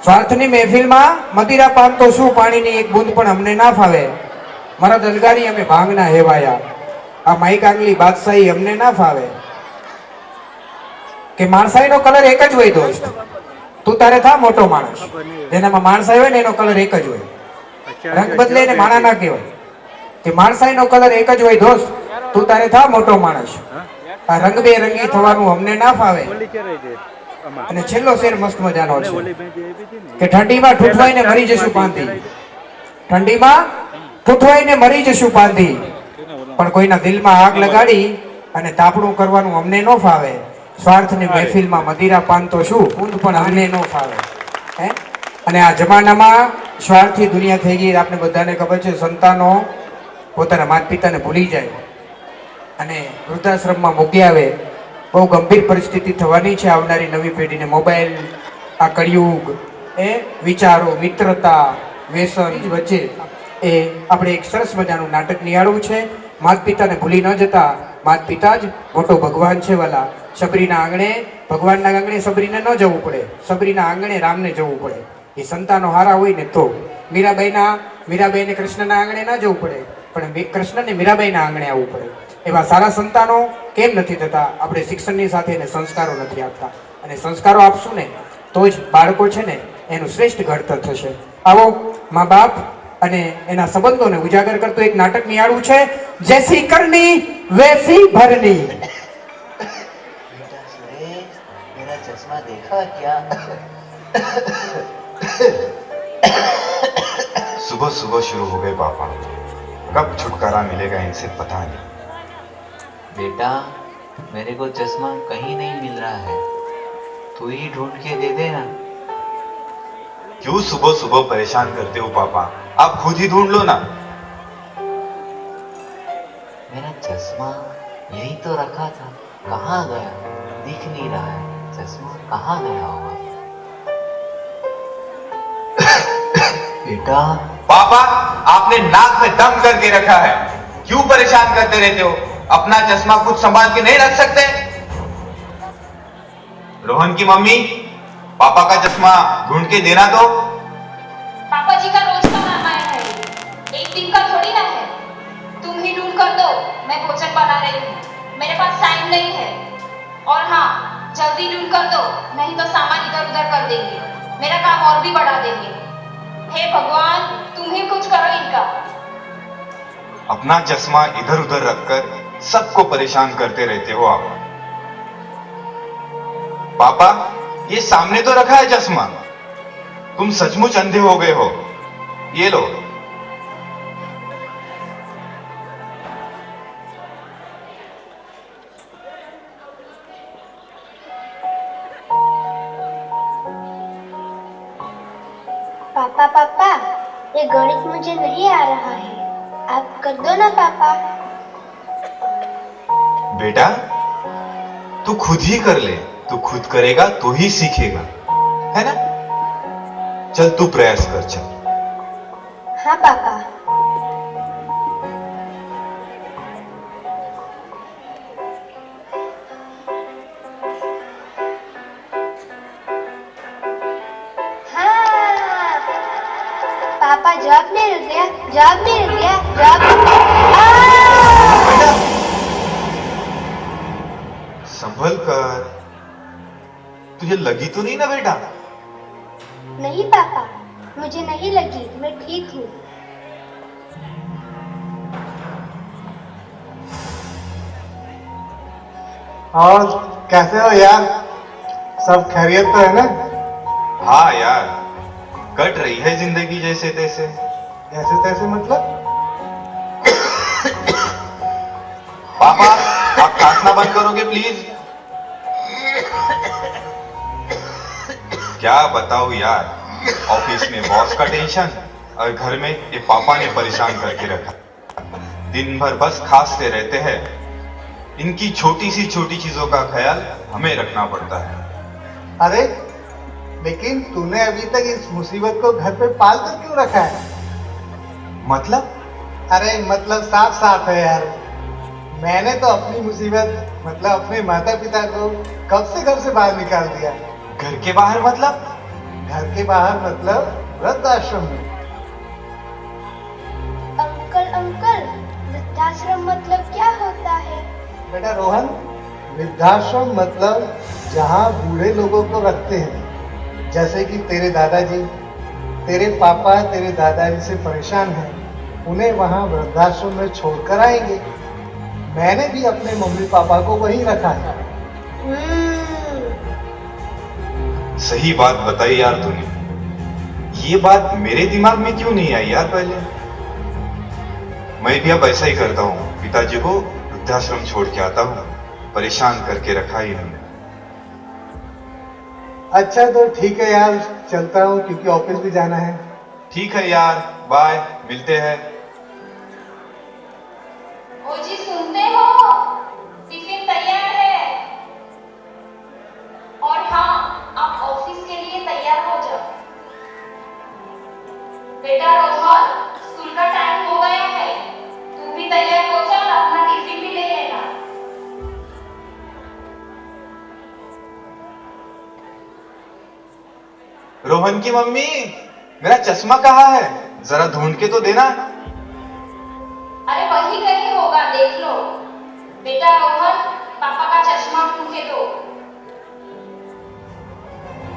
સ્વાર્થની મહેફિલમાં મદિરાપાન તો શું પાણીની એક બૂંદ પણ અમને ના ફાવે મારા દલગારી અમે ભાંગના હેવાયા આ માઈક આંગલી બાદશાહી અમને ના ફાવે કે માણસાઈનો કલર એક જ હોય દોસ્ત તું તારે થા મોટો માણસ જેનામાં માણસાઈ હોય ને એનો કલર એક જ હોય રંગ બદલે ને માણા ના કહેવાય કે માણસાઈનો કલર એક જ હોય દોસ્ત તું તારે થા મોટો માણસ આ રંગબેરંગી થવાનું અમને ના ફાવે અને છેલ્લો શેર મસ્ત મજાનો છે કે ઠંડીમાં ઠૂઠવાઈને મરી જશું પાંધી ઠંડીમાં ઠૂઠવાઈને મરી જશું પાંધી પણ કોઈના દિલમાં આગ લગાડી અને તાપણું કરવાનું અમને ન ફાવે સ્વાર્થની મહેફિલમાં મદિરા પાન તો શું ઊંધ પણ અમને ન ફાવે હે અને આ જમાનામાં સ્વાર્થી દુનિયા થઈ ગઈ આપણે બધાને ખબર છે સંતાનો પોતાના માતા પિતાને ભૂલી જાય અને વૃદ્ધાશ્રમમાં મૂકી આવે બહુ ગંભીર પરિસ્થિતિ થવાની છે આવનારી નવી પેઢીને મોબાઈલ આ કળિયુગ એ વિચારો મિત્રતા વ્યસન વચ્ચે એ આપણે એક સરસ મજાનું નાટક નિહાળવું છે માતા પિતાને ભૂલી ન જતા માતા પિતા જ મોટો ભગવાન છે વાલા સબરીના આંગણે ભગવાનના આંગણે સબરીને ન જવું પડે સબરીના આંગણે રામને જવું પડે એ સંતાનો હારા હોય ને તો મીરાબાઈને કૃષ્ણના આંગણે ના જવું પડે પણ કૃષ્ણને મીરાબાઈના આંગણે આવવું પડે એવા સારા સંતાનો કેમ નથી થતા આપણે શિક્ષણની સાથે એને સંસ્કારો નથી આપતા અને સંસ્કારો આપશું ને તો જ બાળકો છે ને એનું શ્રેષ્ઠ ઘડતર થશે આવો મા બાપ અને એના સંબંધોને ઉજાગર કરતું એક નાટક નિહાળવું છે જેસી કરની વૈસી ભરની मेरा चश्मा देखा क्या सुबह सुबह शुरू हो गए पापा कब छुटकारा मिलेगा इनसे पता नहीं बेटा मेरे को चश्मा कहीं नहीं मिल रहा है तू ही ढूंढ के दे देना क्यों सुबह सुबह परेशान करते हो पापा आप खुद ही ढूंढ लो ना मेरा चश्मा यही तो रखा था कहाँ गया दिख नहीं रहा है चश्मा कहाँ गया होगा बेटा पापा आपने नाक में दम करके रखा है क्यों परेशान करते रहते हो अपना चश्मा खुद संभाल के नहीं रख सकते रोहन की मम्मी पापा का चश्मा ढूंढ के देना दो पापा जी का रोज का काम आया है एक दिन का थोड़ी ना है तुम ही ढूंढ कर दो मैं भोजन बना रही हूँ मेरे पास टाइम नहीं है और हाँ जल्दी ढूंढ कर दो नहीं तो सामान इधर उधर कर देंगे मेरा काम और भी बढ़ा देंगे हे भगवान तुम ही कुछ करो इनका अपना चश्मा इधर उधर रखकर सबको परेशान करते रहते हो आप पापा ये सामने तो रखा है चश्मा तुम सचमुच अंधे हो गए हो ये लो पापा पापा, ये गणित मुझे नहीं आ रहा है, आप कर दो ना पापा। बेटा तू खुद ही कर ले, तू खुद करेगा तो ही सीखेगा, है ना? चल तू प्रयास कर, चल। हाँ पापा। हाँ पापा, जवाब मिल गया, जवाब मिल गया, जवाब। संभल कर, तुझे लगी तो नहीं ना बेटा? नहीं पापा, मुझे नहीं लगी, मैं ठीक हूँ। और कैसे हो यार, सब खैरियत तो है ना? हाँ यार, कट रही है जिंदगी जैसे तैसे। जैसे तैसे मतलब? पापा आप काटना बंद करोगे प्लीज? क्या बताऊं यार, ऑफिस में बॉस का टेंशन और घर में ये पापा ने परेशान करके रखा। दिन भर बस खांसते रहते हैं। इनकी छोटी सी छोटी चीजों का ख्याल हमें रखना पड़ता है। अरे लेकिन तूने अभी तक इस मुसीबत को घर पे पाल कर क्यों रखा है? मतलब? अरे मतलब साफ साफ है यार, मैंने तो अपनी मुसीबत मतलब अपने माता पिता को कब से घर से बाहर निकाल दिया। घर के बाहर मतलब? घर के बाहर मतलब वृद्धाश्रम में। अंकल अंकल, वृद्धाश्रम मतलब क्या होता है? बेटा रोहन, वृद्धाश्रम मतलब जहाँ बूढ़े लोगों को रखते हैं, जैसे कि तेरे दादाजी, तेरे पापा तेरे दादाजी से परेशान हैं, उन्हें वहाँ वृद्धाश्रम में छोड़कर आएंगे। मैंने भी अपने मम्मी पापा को वहीं रखा है। सही बात बताई यार तूने। ये बात मेरे दिमाग में क्यों नहीं आई यार पहले? मैं भी अब ऐसा ही करता हूँ, पिताजी को वृद्धाश्रम छोड़ के आता हूँ। परेशान करके रखा ही इन्होंने। अच्छा तो ठीक है यार, चलता हूँ क्योंकि ऑफिस भी जाना है। ठीक है यार, बाय, मिलते हैं। ओ जी सुनते हो, टिफिन तैयार है। और हाँ, आप ऑफिस के लिए तैयार हो जाओ। बेटा रोहन, स्कूल का टाइम हो गया है, तू भी तैयार हो जा, अपना टिफिन भी ले लेना। रोहन की मम्मी, मेरा चश्मा कहाँ है? जरा ढूंढ के तो देना। अरे वही कहीं होगा, देख लो। बेटा रोहन, पापा का चश्मा ढूंढ के दो।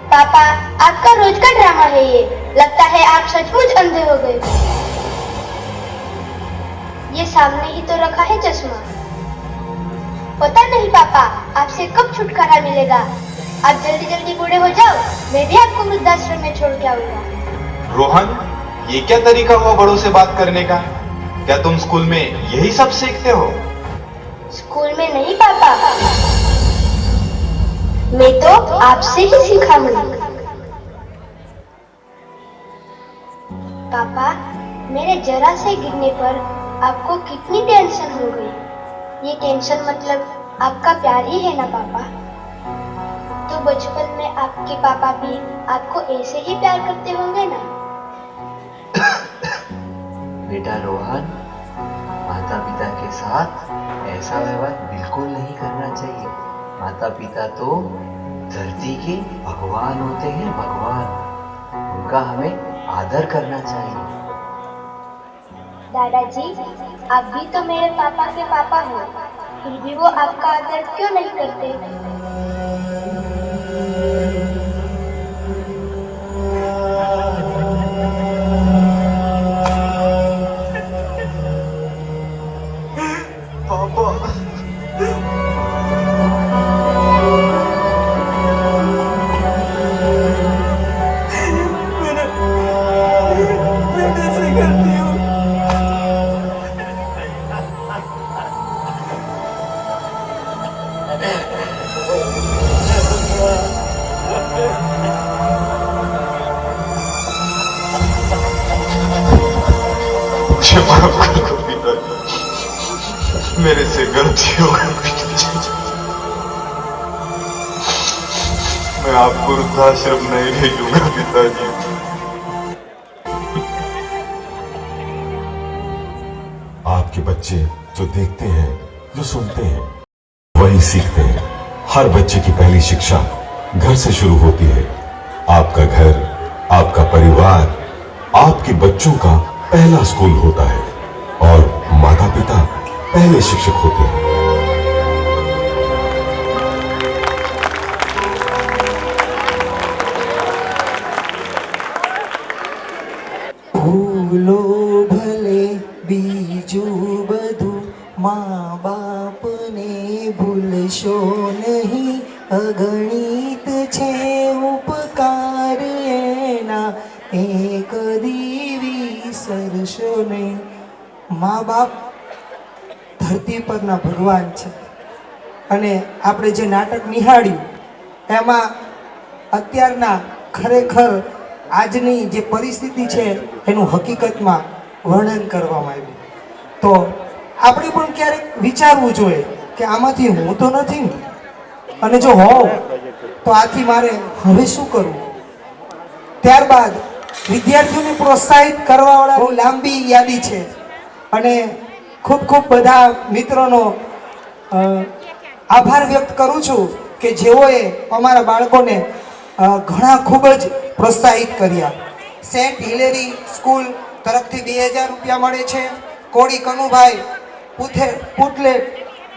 पापा, आपका रोज का ड्रामा है ये, लगता है आप सचमुच अंधे हो गए। ये सामने ही तो रखा है चश्मा। पता नहीं पापा, आपसे कब छुटकारा मिलेगा। आप जल्दी जल्दी बूढ़े हो जाओ, मैं भी आपको वृद्धाश्रम में छोड़ के आऊंगा। रोहन, ये क्या तरीका हुआ बड़ों से बात करने का? क्या तुम स्कूल में यही सब सीखते हो? स्कूल में नहीं पापा, मैं तो आपसे ही सीखा हूँ। पापा, मेरे जरा से गिरने पर आपको कितनी टेंशन हो गई। ये टेंशन मतलब आपका प्यार ही है ना पापा। तो बचपन में आपके पापा भी आपको ऐसे ही प्यार करते होंगे ना? बेटा रोहन, माता पिता के साथ ऐसा व्यवहार बिल्कुल नहीं करना चाहिए। माता पिता तो धरती के भगवान होते हैं, भगवान। उनका हमें आदर करना चाहिए। दादाजी, आप भी तो मेरे पापा के पापा हो, फिर भी वो आपका आदर क्यों नहीं करते? मुझे माफ कर दो पिताजी, मेरे से गलती हो गई। मैं आपको वृद्धाश्रम नहीं भेजूंगा पिताजी। आपके बच्चे जो देखते हैं, जो सुनते हैं, वही सीखते हैं। हर बच्चे की पहली शिक्षा घर से शुरू होती है। आपका घर, आपका परिवार, आपके बच्चों का पहला स्कूल होता है और माता पिता पहले शिक्षक होते हैं। ભૂલો ભલે બીજું બધું મા બાપને ભૂલશો નહીં, અગણિત છે ઉપકાર એના, એ કદી વિસરશો નહીં. મા બાપ ધરતી પરના ભગવાન છે અને આપણે જે નાટક નિહાળ્યું એમાં અત્યારના ખરેખર આજની જે પરિસ્થિતિ છે એનું હકીકતમાં વર્ણન કરવામાં આવ્યું. તો આપણે પણ ક્યારેક વિચારવું જોઈએ કે આમાંથી હું તો નથી ને, અને જો હોઉં તો આથી મારે હવે શું કરવું. ત્યારબાદ વિદ્યાર્થીઓને પ્રોત્સાહિત કરવાવાળા બહુ લાંબી યાદી છે અને ખૂબ ખૂબ બધા મિત્રોનો આભાર વ્યક્ત કરું છું કે જેઓએ અમારા બાળકોને ઘણા ખૂબ જ પ્રોત્સાહિત કર્યા. સેન્ટ હિલેરી સ્કૂલ તરફથી 2000 રૂપિયા મળે છે. કોડી કનુભાઈ પુટલેટ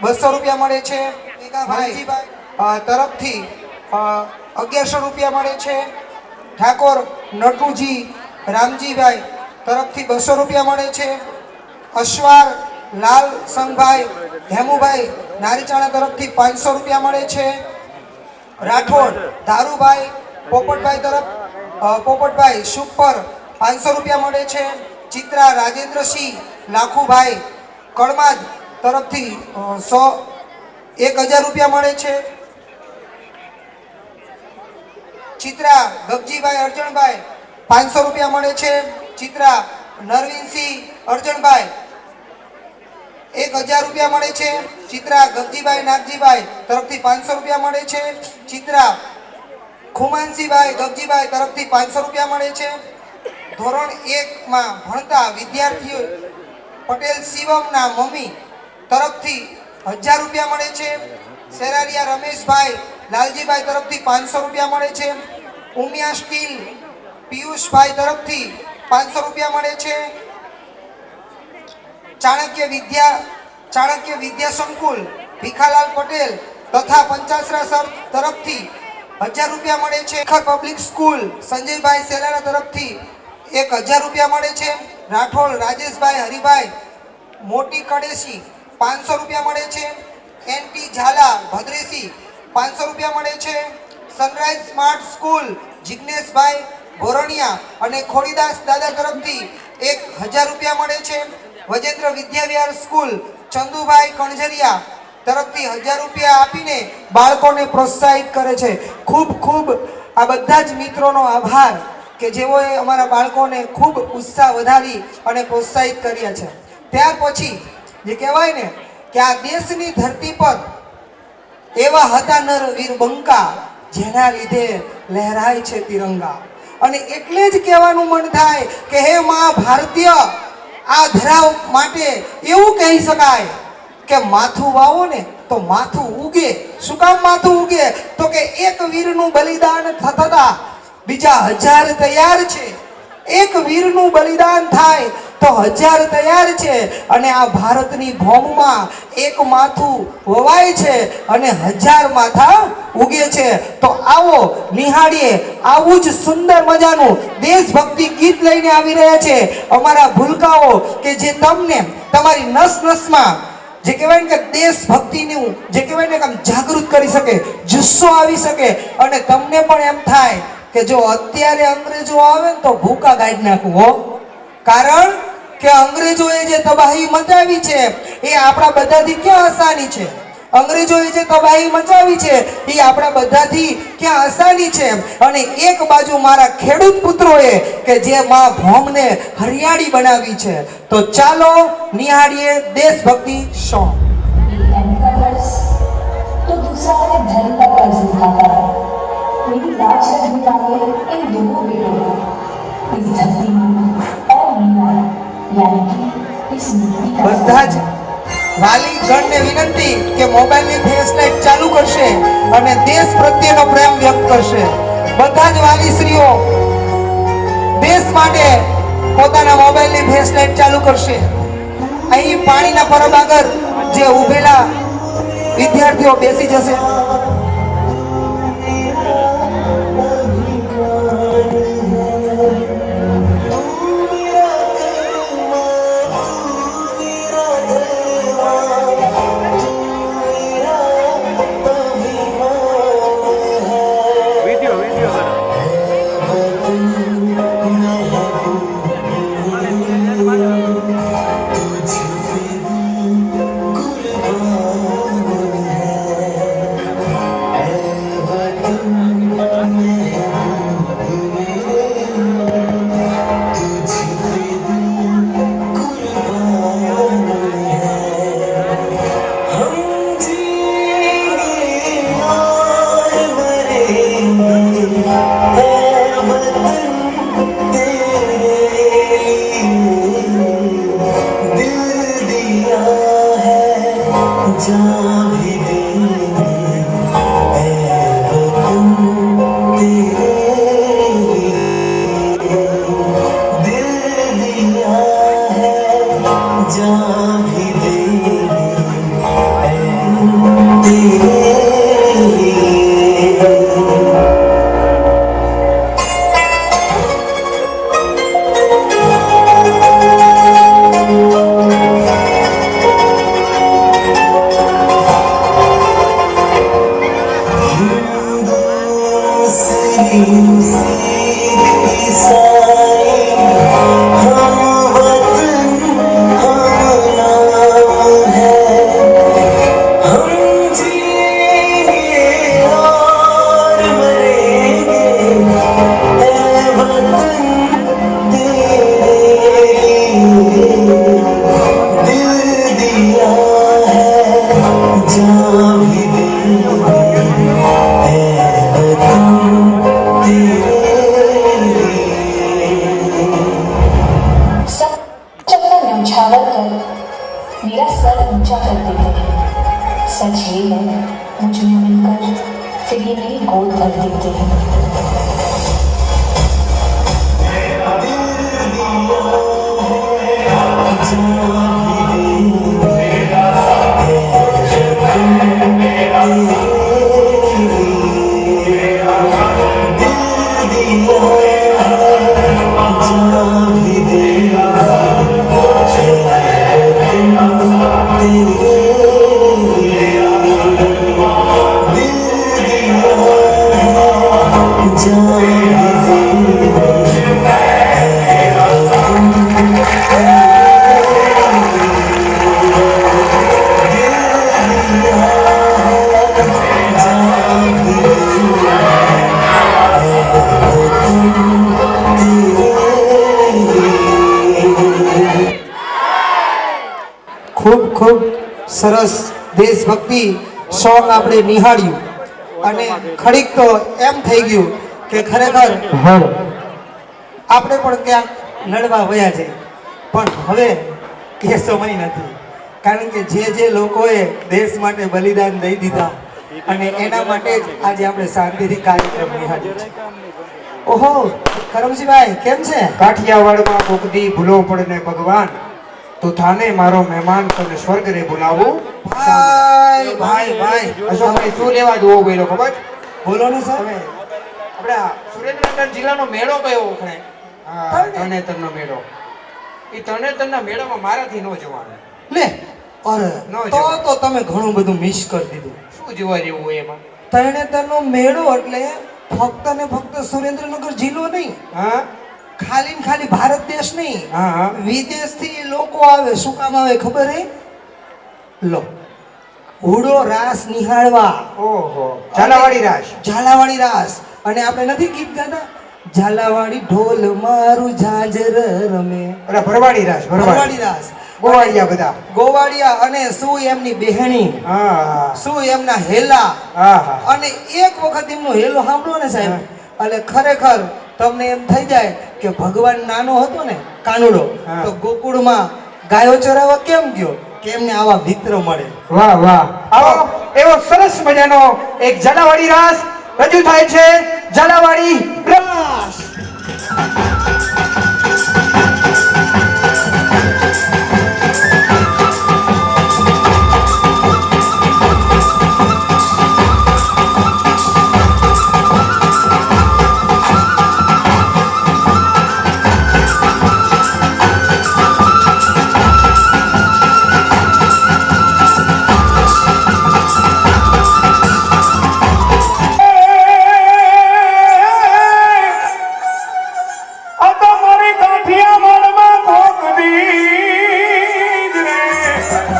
200 રૂપિયા મળે છે. મેઘાભાઈ તરફથી 1100 રૂપિયા મળે છે. ઠાકોર નટુજી રામજીભાઈ તરફથી 200 રૂપિયા મળે છે. અશ્વાર લાલ સંઘભાઈ હેમુભાઈ નારીચાણા તરફથી 500 રૂપિયા મળે છે. રાઠોડ ધારુભાઈ પોપટભાઈ સુપર 500 રૂપિયા મળે છે. ચિત્રા રાજેન્દ્રસિંહ લાખુભાઈ કળમાદ તરફથી 1000 રૂપિયા મળે છે. ચિત્રા ગગજીભાઈ અર્જણભાઈ 500 રૂપિયા મળે છે. ચિત્રા નરવિનસિંહ અર્જણભાઈ 1000 રૂપિયા મળે છે. ચિત્રા ગગજીભાઈ નાગજીભાઈ તરફથી 500 રૂપિયા મળે છે. ચિત્રા ખુમાનસિંહભાઈ ગગજીભાઈ તરફથી 500 રૂપિયા મળે છે. ધોરણ 1 માં ભણતા વિદ્યાર્થીઓ પટેલ શિવમના મમ્મી તરફથી 1000 રૂપિયા મળે છે. સેરાલિયા રમેશભાઈ લાલજીભાઈ તરફથી 500 રૂપિયા મળે છે. ઉમિયા સ્ટીલ પિયુષભાઈ તરફથી 500 રૂપિયા મળે છે. ચાણક્ય વિદ્યા સંકુલ ભીખાલાલ પટેલ તથા પંચાસરા સર તરફથી 1000 રૂપિયા મળે છે. પબ્લિક સ્કૂલ સંજયભાઈ સેલારા તરફથી 1000 રૂપિયા મળે છે. રાઠોડ રાજેશભાઈ હરિભાઈ મોટી કડેસી 500 રૂપિયા મળે છે. એનટી ઝાલા ભદ્રેસી 500 રૂપિયા મળે છે. સનરાઈઝ સ્માર્ટ સ્કૂલ જિગ્નેશભાઈ ગોરણિયા અને ખોડીદાસ દાદા તરફથી 1000 રૂપિયા મળે છે. વજેન્દ્ર વિદ્યાવિહાર સ્કૂલ ચંદુભાઈ કણઝરિયા તરફથી 1000 રૂપિયા આપીને બાળકોને પ્રોત્સાહિત કરે છે. ખૂબ ખૂબ આ બધા જ મિત્રોનો આભાર કે જેઓએ અમારા બાળકોને ખૂબ ઉત્સાહ વધારી અને પ્રોત્સાહિત કર્યા છે. ત્યાર પછી જે કહેવાય ને કે આ દેશની ધરતી પર એવા હતા નર વીર બંકા જેના લીધે લહેરાય છે તિરંગા. અને એટલે જ કહેવાનું મન થાય કે હે મા ભારતીય, આ ધરાવ માટે એવું કહી શકાય કે માથું વાવો ને તો માથું ઉગે. શું કામ માથું ઉગે? તો કે એક વીરનું બલિદાન થતા બીજા 1000 તૈયાર છે. એક વીરનું બલિદાન થાય તો 1000 તૈયાર છે. અને આ ભારતની ભૂમિમાં એક માથું વવાય છે અને 1000 માથા ઉગે છે. તો આવો નિહાળીએ આવું જ સુંદર મજાનું દેશભક્તિ ગીત લઈને આવી રહ્યા છે અમારા ભૂલકાઓ કે જે તમને તમારી નસ નસમાં જે કહેવાય ને કે દેશભક્તિનું જે કહેવાય ને કે જાગૃત કરી શકે, જુસ્સો આવી શકે અને તમને પણ એમ થાય કે જો અત્યારે અંગ્રેજો આવે ને તો ભૂકા કાઢી નાખું હો. કારણ કે અંગ્રેજોએ જે તબાહી મચાવી છે એ આપણા બધાથી ક્યાં આસાની છે. અંગ્રેજોએ જે તબાહી મચાવી છે એ આપણા બધાથી ક્યાં આસાની છે. અને એક બાજુ મારા ખેડૂત પુત્રોએ કે જે માં ભોમને હરિયાળી બનાવી છે. તો ચાલો નિહાળીએ દેશભક્તિ સોંગ. तो दूसरा है धर्म का कर्ज उठाता है. मेरी लाज रखने वाले इन दोनों बेटों को इस धरती में और मीरा यानी कि इस मिट्टी का બધા જ વાલી ગણને વિનંતી કે મોબાઈલની ફ્લેશલાઇટ ચાલુ કરશે અને દેશ પ્રત્યેનો પ્રેમ વ્યક્ત કરશે. બધા જ વાલીશ્રીઓ દેશ માટે પોતાના મોબાઈલની ફ્લેશલાઇટ ચાલુ કરશે. અહીં પાણીના પરબ આગળ જે ઊભેલા વિદ્યાર્થીઓ બેસી જશે. मेरा सर ऊंचा कर देते हैं. सच ये है मुझे मिलकर फिर ये मेरी गोद भर देते हैं. ખૂબ ખૂબ સરસ દેશભક્તિ સોંગ આપણે નિહાળ્યું અને ખડીક તો એમ થઈ ગયું કે ખરેખર આપણે પણ ક્યાંક લડવા વયા છે, પણ હવે એ સમય નથી. કારણ કે જે લોકોએ દેશ માટે બલિદાન દઈ દીધા અને એના માટે જ આજે આપણે શાંતિથી કાર્યક્રમ નિહાળ્યો છે. ઓહો કરમજીભાઈ કેમ છે? કાઠિયાવાડમાં કોકદી ભૂલો પડને ભગવાન તો થાને મારો મહેમાન તને સ્વર્ગ રે બોલાવું. ભાઈ ભાઈ ભાઈ અશોકભાઈ શું લેવા જોવો બોલો ખબર? બોલો ને સર. આપણા સુરેન્દ્રનગર જિલ્લાનો મેળો કયો વખણાય? હા, તરણેતરનો મેળો. એ તરણેતરના મેળામાં મારાથી ન જવાનું. લે અરે તો તમે ઘણું બધું મિસ કરી દીધું. શું જોવા જેવું હોય એમાં? તરણેતરનો મેળો એટલે ફક્ત ને ફક્ત સુરેન્દ્રનગર જિલ્લો નહીં, હા, ખાલી ને ખાલી ભારત દેશ નહીં, વિદેશથી લોકો આવે. શું કામ આવે ખબર હે? લો હુડો રાસ નિહાળવા. ઓહો, ઝાલાવાડી રાસ. ઝાલાવાડી રાસ. અને આપણે નથી ગીત ગાતા, ઝાલાવાડી ઢોલ મારું ઝાંઝર રમે. અરે ભરવાડી રાસ, ભરવાડી રાસ. ગોવાળિયા બધા. ગોવાળિયા અને શું એમની બહેણી, હા, શું એમના હેલા. હા. અને એક વખત એમનો હેલો સાંભળો ને સાહેબ, એટલે ખરેખર તમને એમ થઈ જાય કે ભગવાન નાનો હતો ને કાનુડો, તો ગોકુળમાં ગાયો ચરાવવા કેમ ગયો, કે એમને આવા મિત્ર મળે. વાહ વાહ. આવો એવો સરસ મજાનો એક ઝાલાવાડી રાસ રજૂ થાય છે. ઝાલાવાડી રાસ.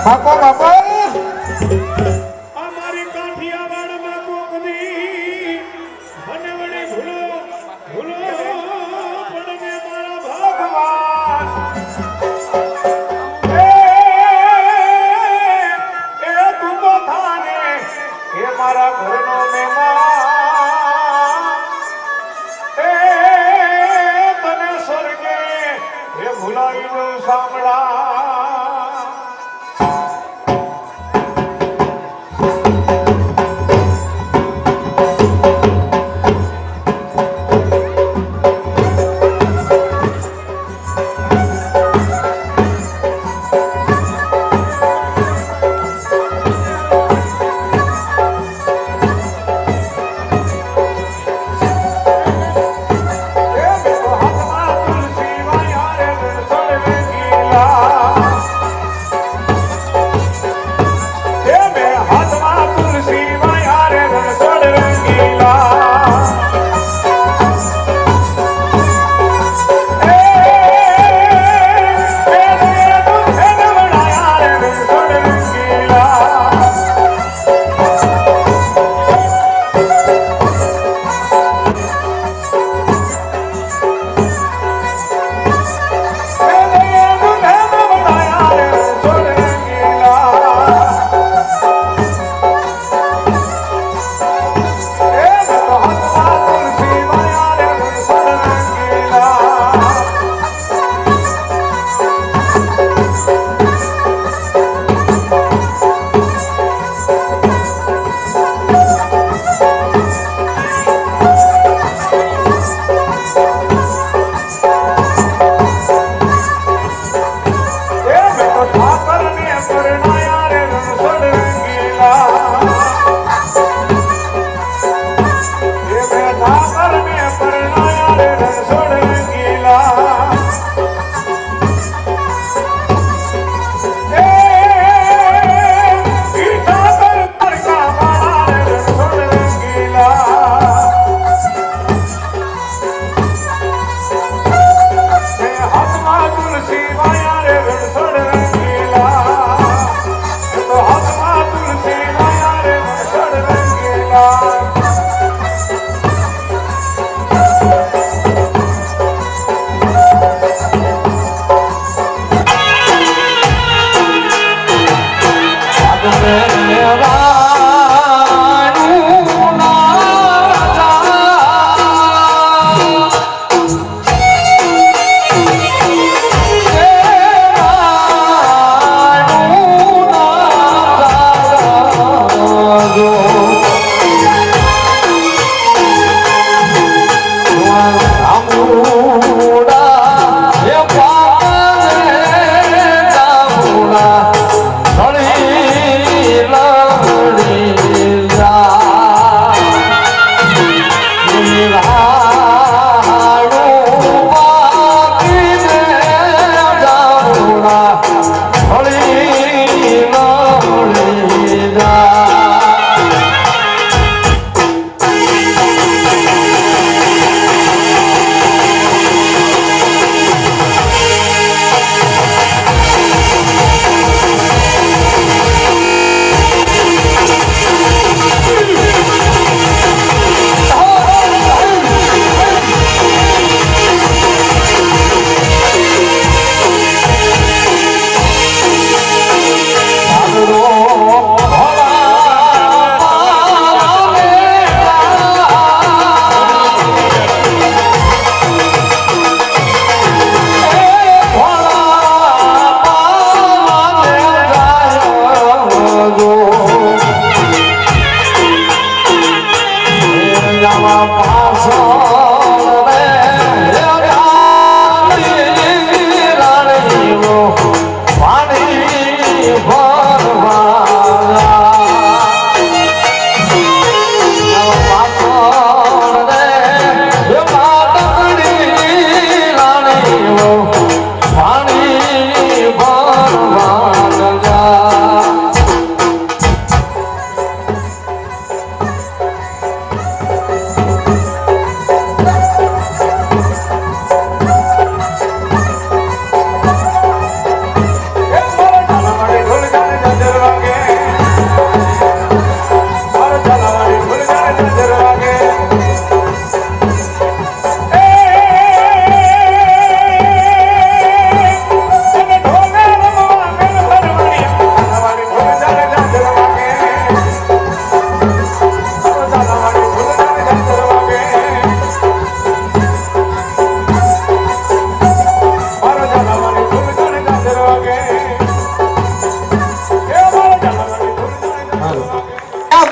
બાપો બાપો અમારી કાઠિયાવાડમાં કોકની મને વડે ભૂલો ભૂલો પણ મેં મારા ભગવાન એ તું તો થાને એ મારા ઘરનો મહેમાન એ તને સ્વર્ગે એ ભૂલાઈ દઉં સાંભળા.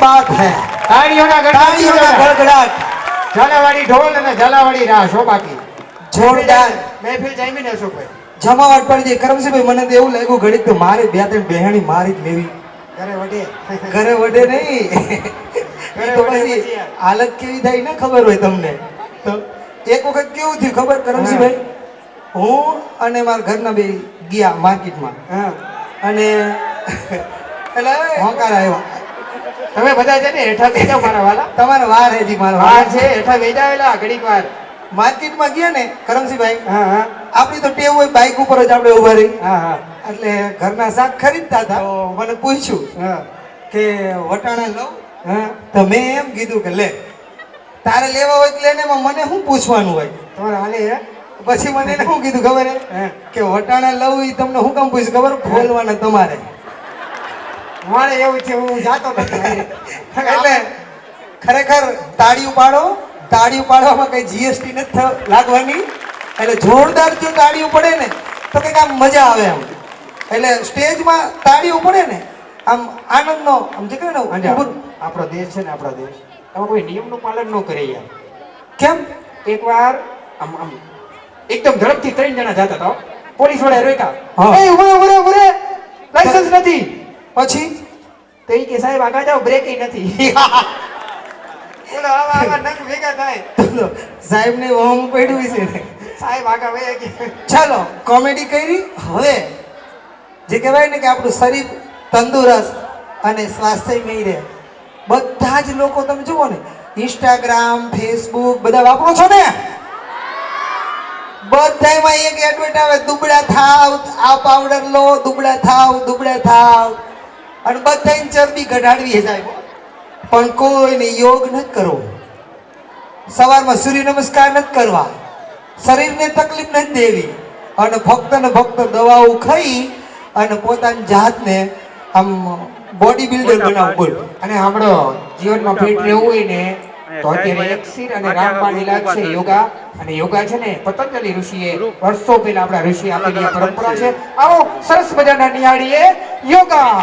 बात है તાળીઓના તાળીઓના ગડગડાટ, ગડગડાટ ઝાલાવાળી ઢોલ અને ઝાલાવાળી રાસ હો બાકી જોરદાર મહેફિલ જામી ને અશોકભાઈ. જમાવટ પડી જાય. કરમસિંહભાઈ મને તો એવું લાગ્યું ઘડીક તો મારે બે ત્રણ બેહણી મારી જ લેવી. ઘરે વઢે ઘરે વડે નહીં તો પછી હાલત કેવી થાય ને ખબર હોય તમને. તો એક વખત કેવું થયું ખબર કરમસિંહભાઈ, હું અને મારા ઘરના બે ગયા માર્કેટમાં અને એટલે હોંકાર આવ્યા. તમે બધા છે ને હેઠા બેસી જાઓ મારા વાલા. તમારે વાર હજી મારો વાર છે હેઠા બેસી જાવેલા ઘડીક વાર. માર્કેટમાં ગયા ને કરમસિંહભાઈ, હા હા આપણી તો ટેવ હોય બાઇક ઉપર જ આપણે ઉભા રહી. હા હા એટલે ઘરના શાક ખરીદતા હતા તો મને પૂછ્યું હા કે વટાણા લઉં. હા તો મેં એમ કીધું કે લે તારે લેવા હોય તો લે ને, એમાં મને શું પૂછવાનું હોય. તમારે હાલે હે પછી મને એને શું કીધું ખબર હે કે વટાણા લઉં એ તમને શું કામ પૂછ્યું ખબર, ખોલવાના તમારે. મારે એવું છે હું જાતો નથી. એટલે ખરેખર તાળીઓ પાડો, તાળીઓ પાડવામાં કઈ જીએસટી નથી લાગવાની. એટલે જોરદાર જો તાળીઓ પડે ને તો કંઈક આમ મજા આવે આમ. એટલે સ્ટેજમાં તાળીઓ પડે ને આમ આનંદનો આમ જે કહે ને આપણો દેશ છે ને આપણો દેશ એમાં કોઈ નિયમનું પાલન ન કરે યાર. કેમ એકવાર આમ આમ એકદમ ઝડપથી 3 જણા જતા હતા, પોલીસ વાળાએ રોક્યા. હા. એ ઉભરે ઉભરે ઉભરે લાયસન્સ નથી. પછી તો એ કે સાહેબ આગળ જાઓ, બ્રેક નથી. બોલો આવા આવા નખ ભેગા થાય. સાહેબ ને હોમ પડ્યું છે ને. સાહેબ આગળ વહી કે ચાલો કોમેડી કરી. હવે જે કહેવાય ને કે આપણું શરીર તંદુરસ્ત અને સ્વાસ્થ્યમય રહે. બધા જ લોકો તમે જુઓ ને ઇન્સ્ટાગ્રામ ફેસબુક બધા વાપરો છો ને, બધામાં એક એડવર્ટ આવે દુબળા થાવ, આ પાવડર લો, દુબળા થાવ, દુબળા થાવ. અને બધાની ચરબી ઘટાડવી છે સાહેબ, પણ કોઈને યોગ નથી કરવો, સવારમાં સૂર્ય નમસ્કાર નથી કરવા, શરીરને તકલીફ નથી દેવી, અને ફક્ત ને ફક્ત દવાઓ ખાઈ અને પોતાની જાતને આમ બોડી બિલ્ડર બનાવવું. બોલો. અને આપણો જીવનમાં ફિટ રહેવું હોય ને તો અત્યારે એક્સિર અને રામબાણ ઇલાજ છે યોગા. અને યોગા છે ને પતંજલિ ઋષિએ વર્ષો પહેલા આપણા ઋષિ આપેલી આ પરંપરા છે. આવો સરસ મજાના નિહાળીએ યોગા.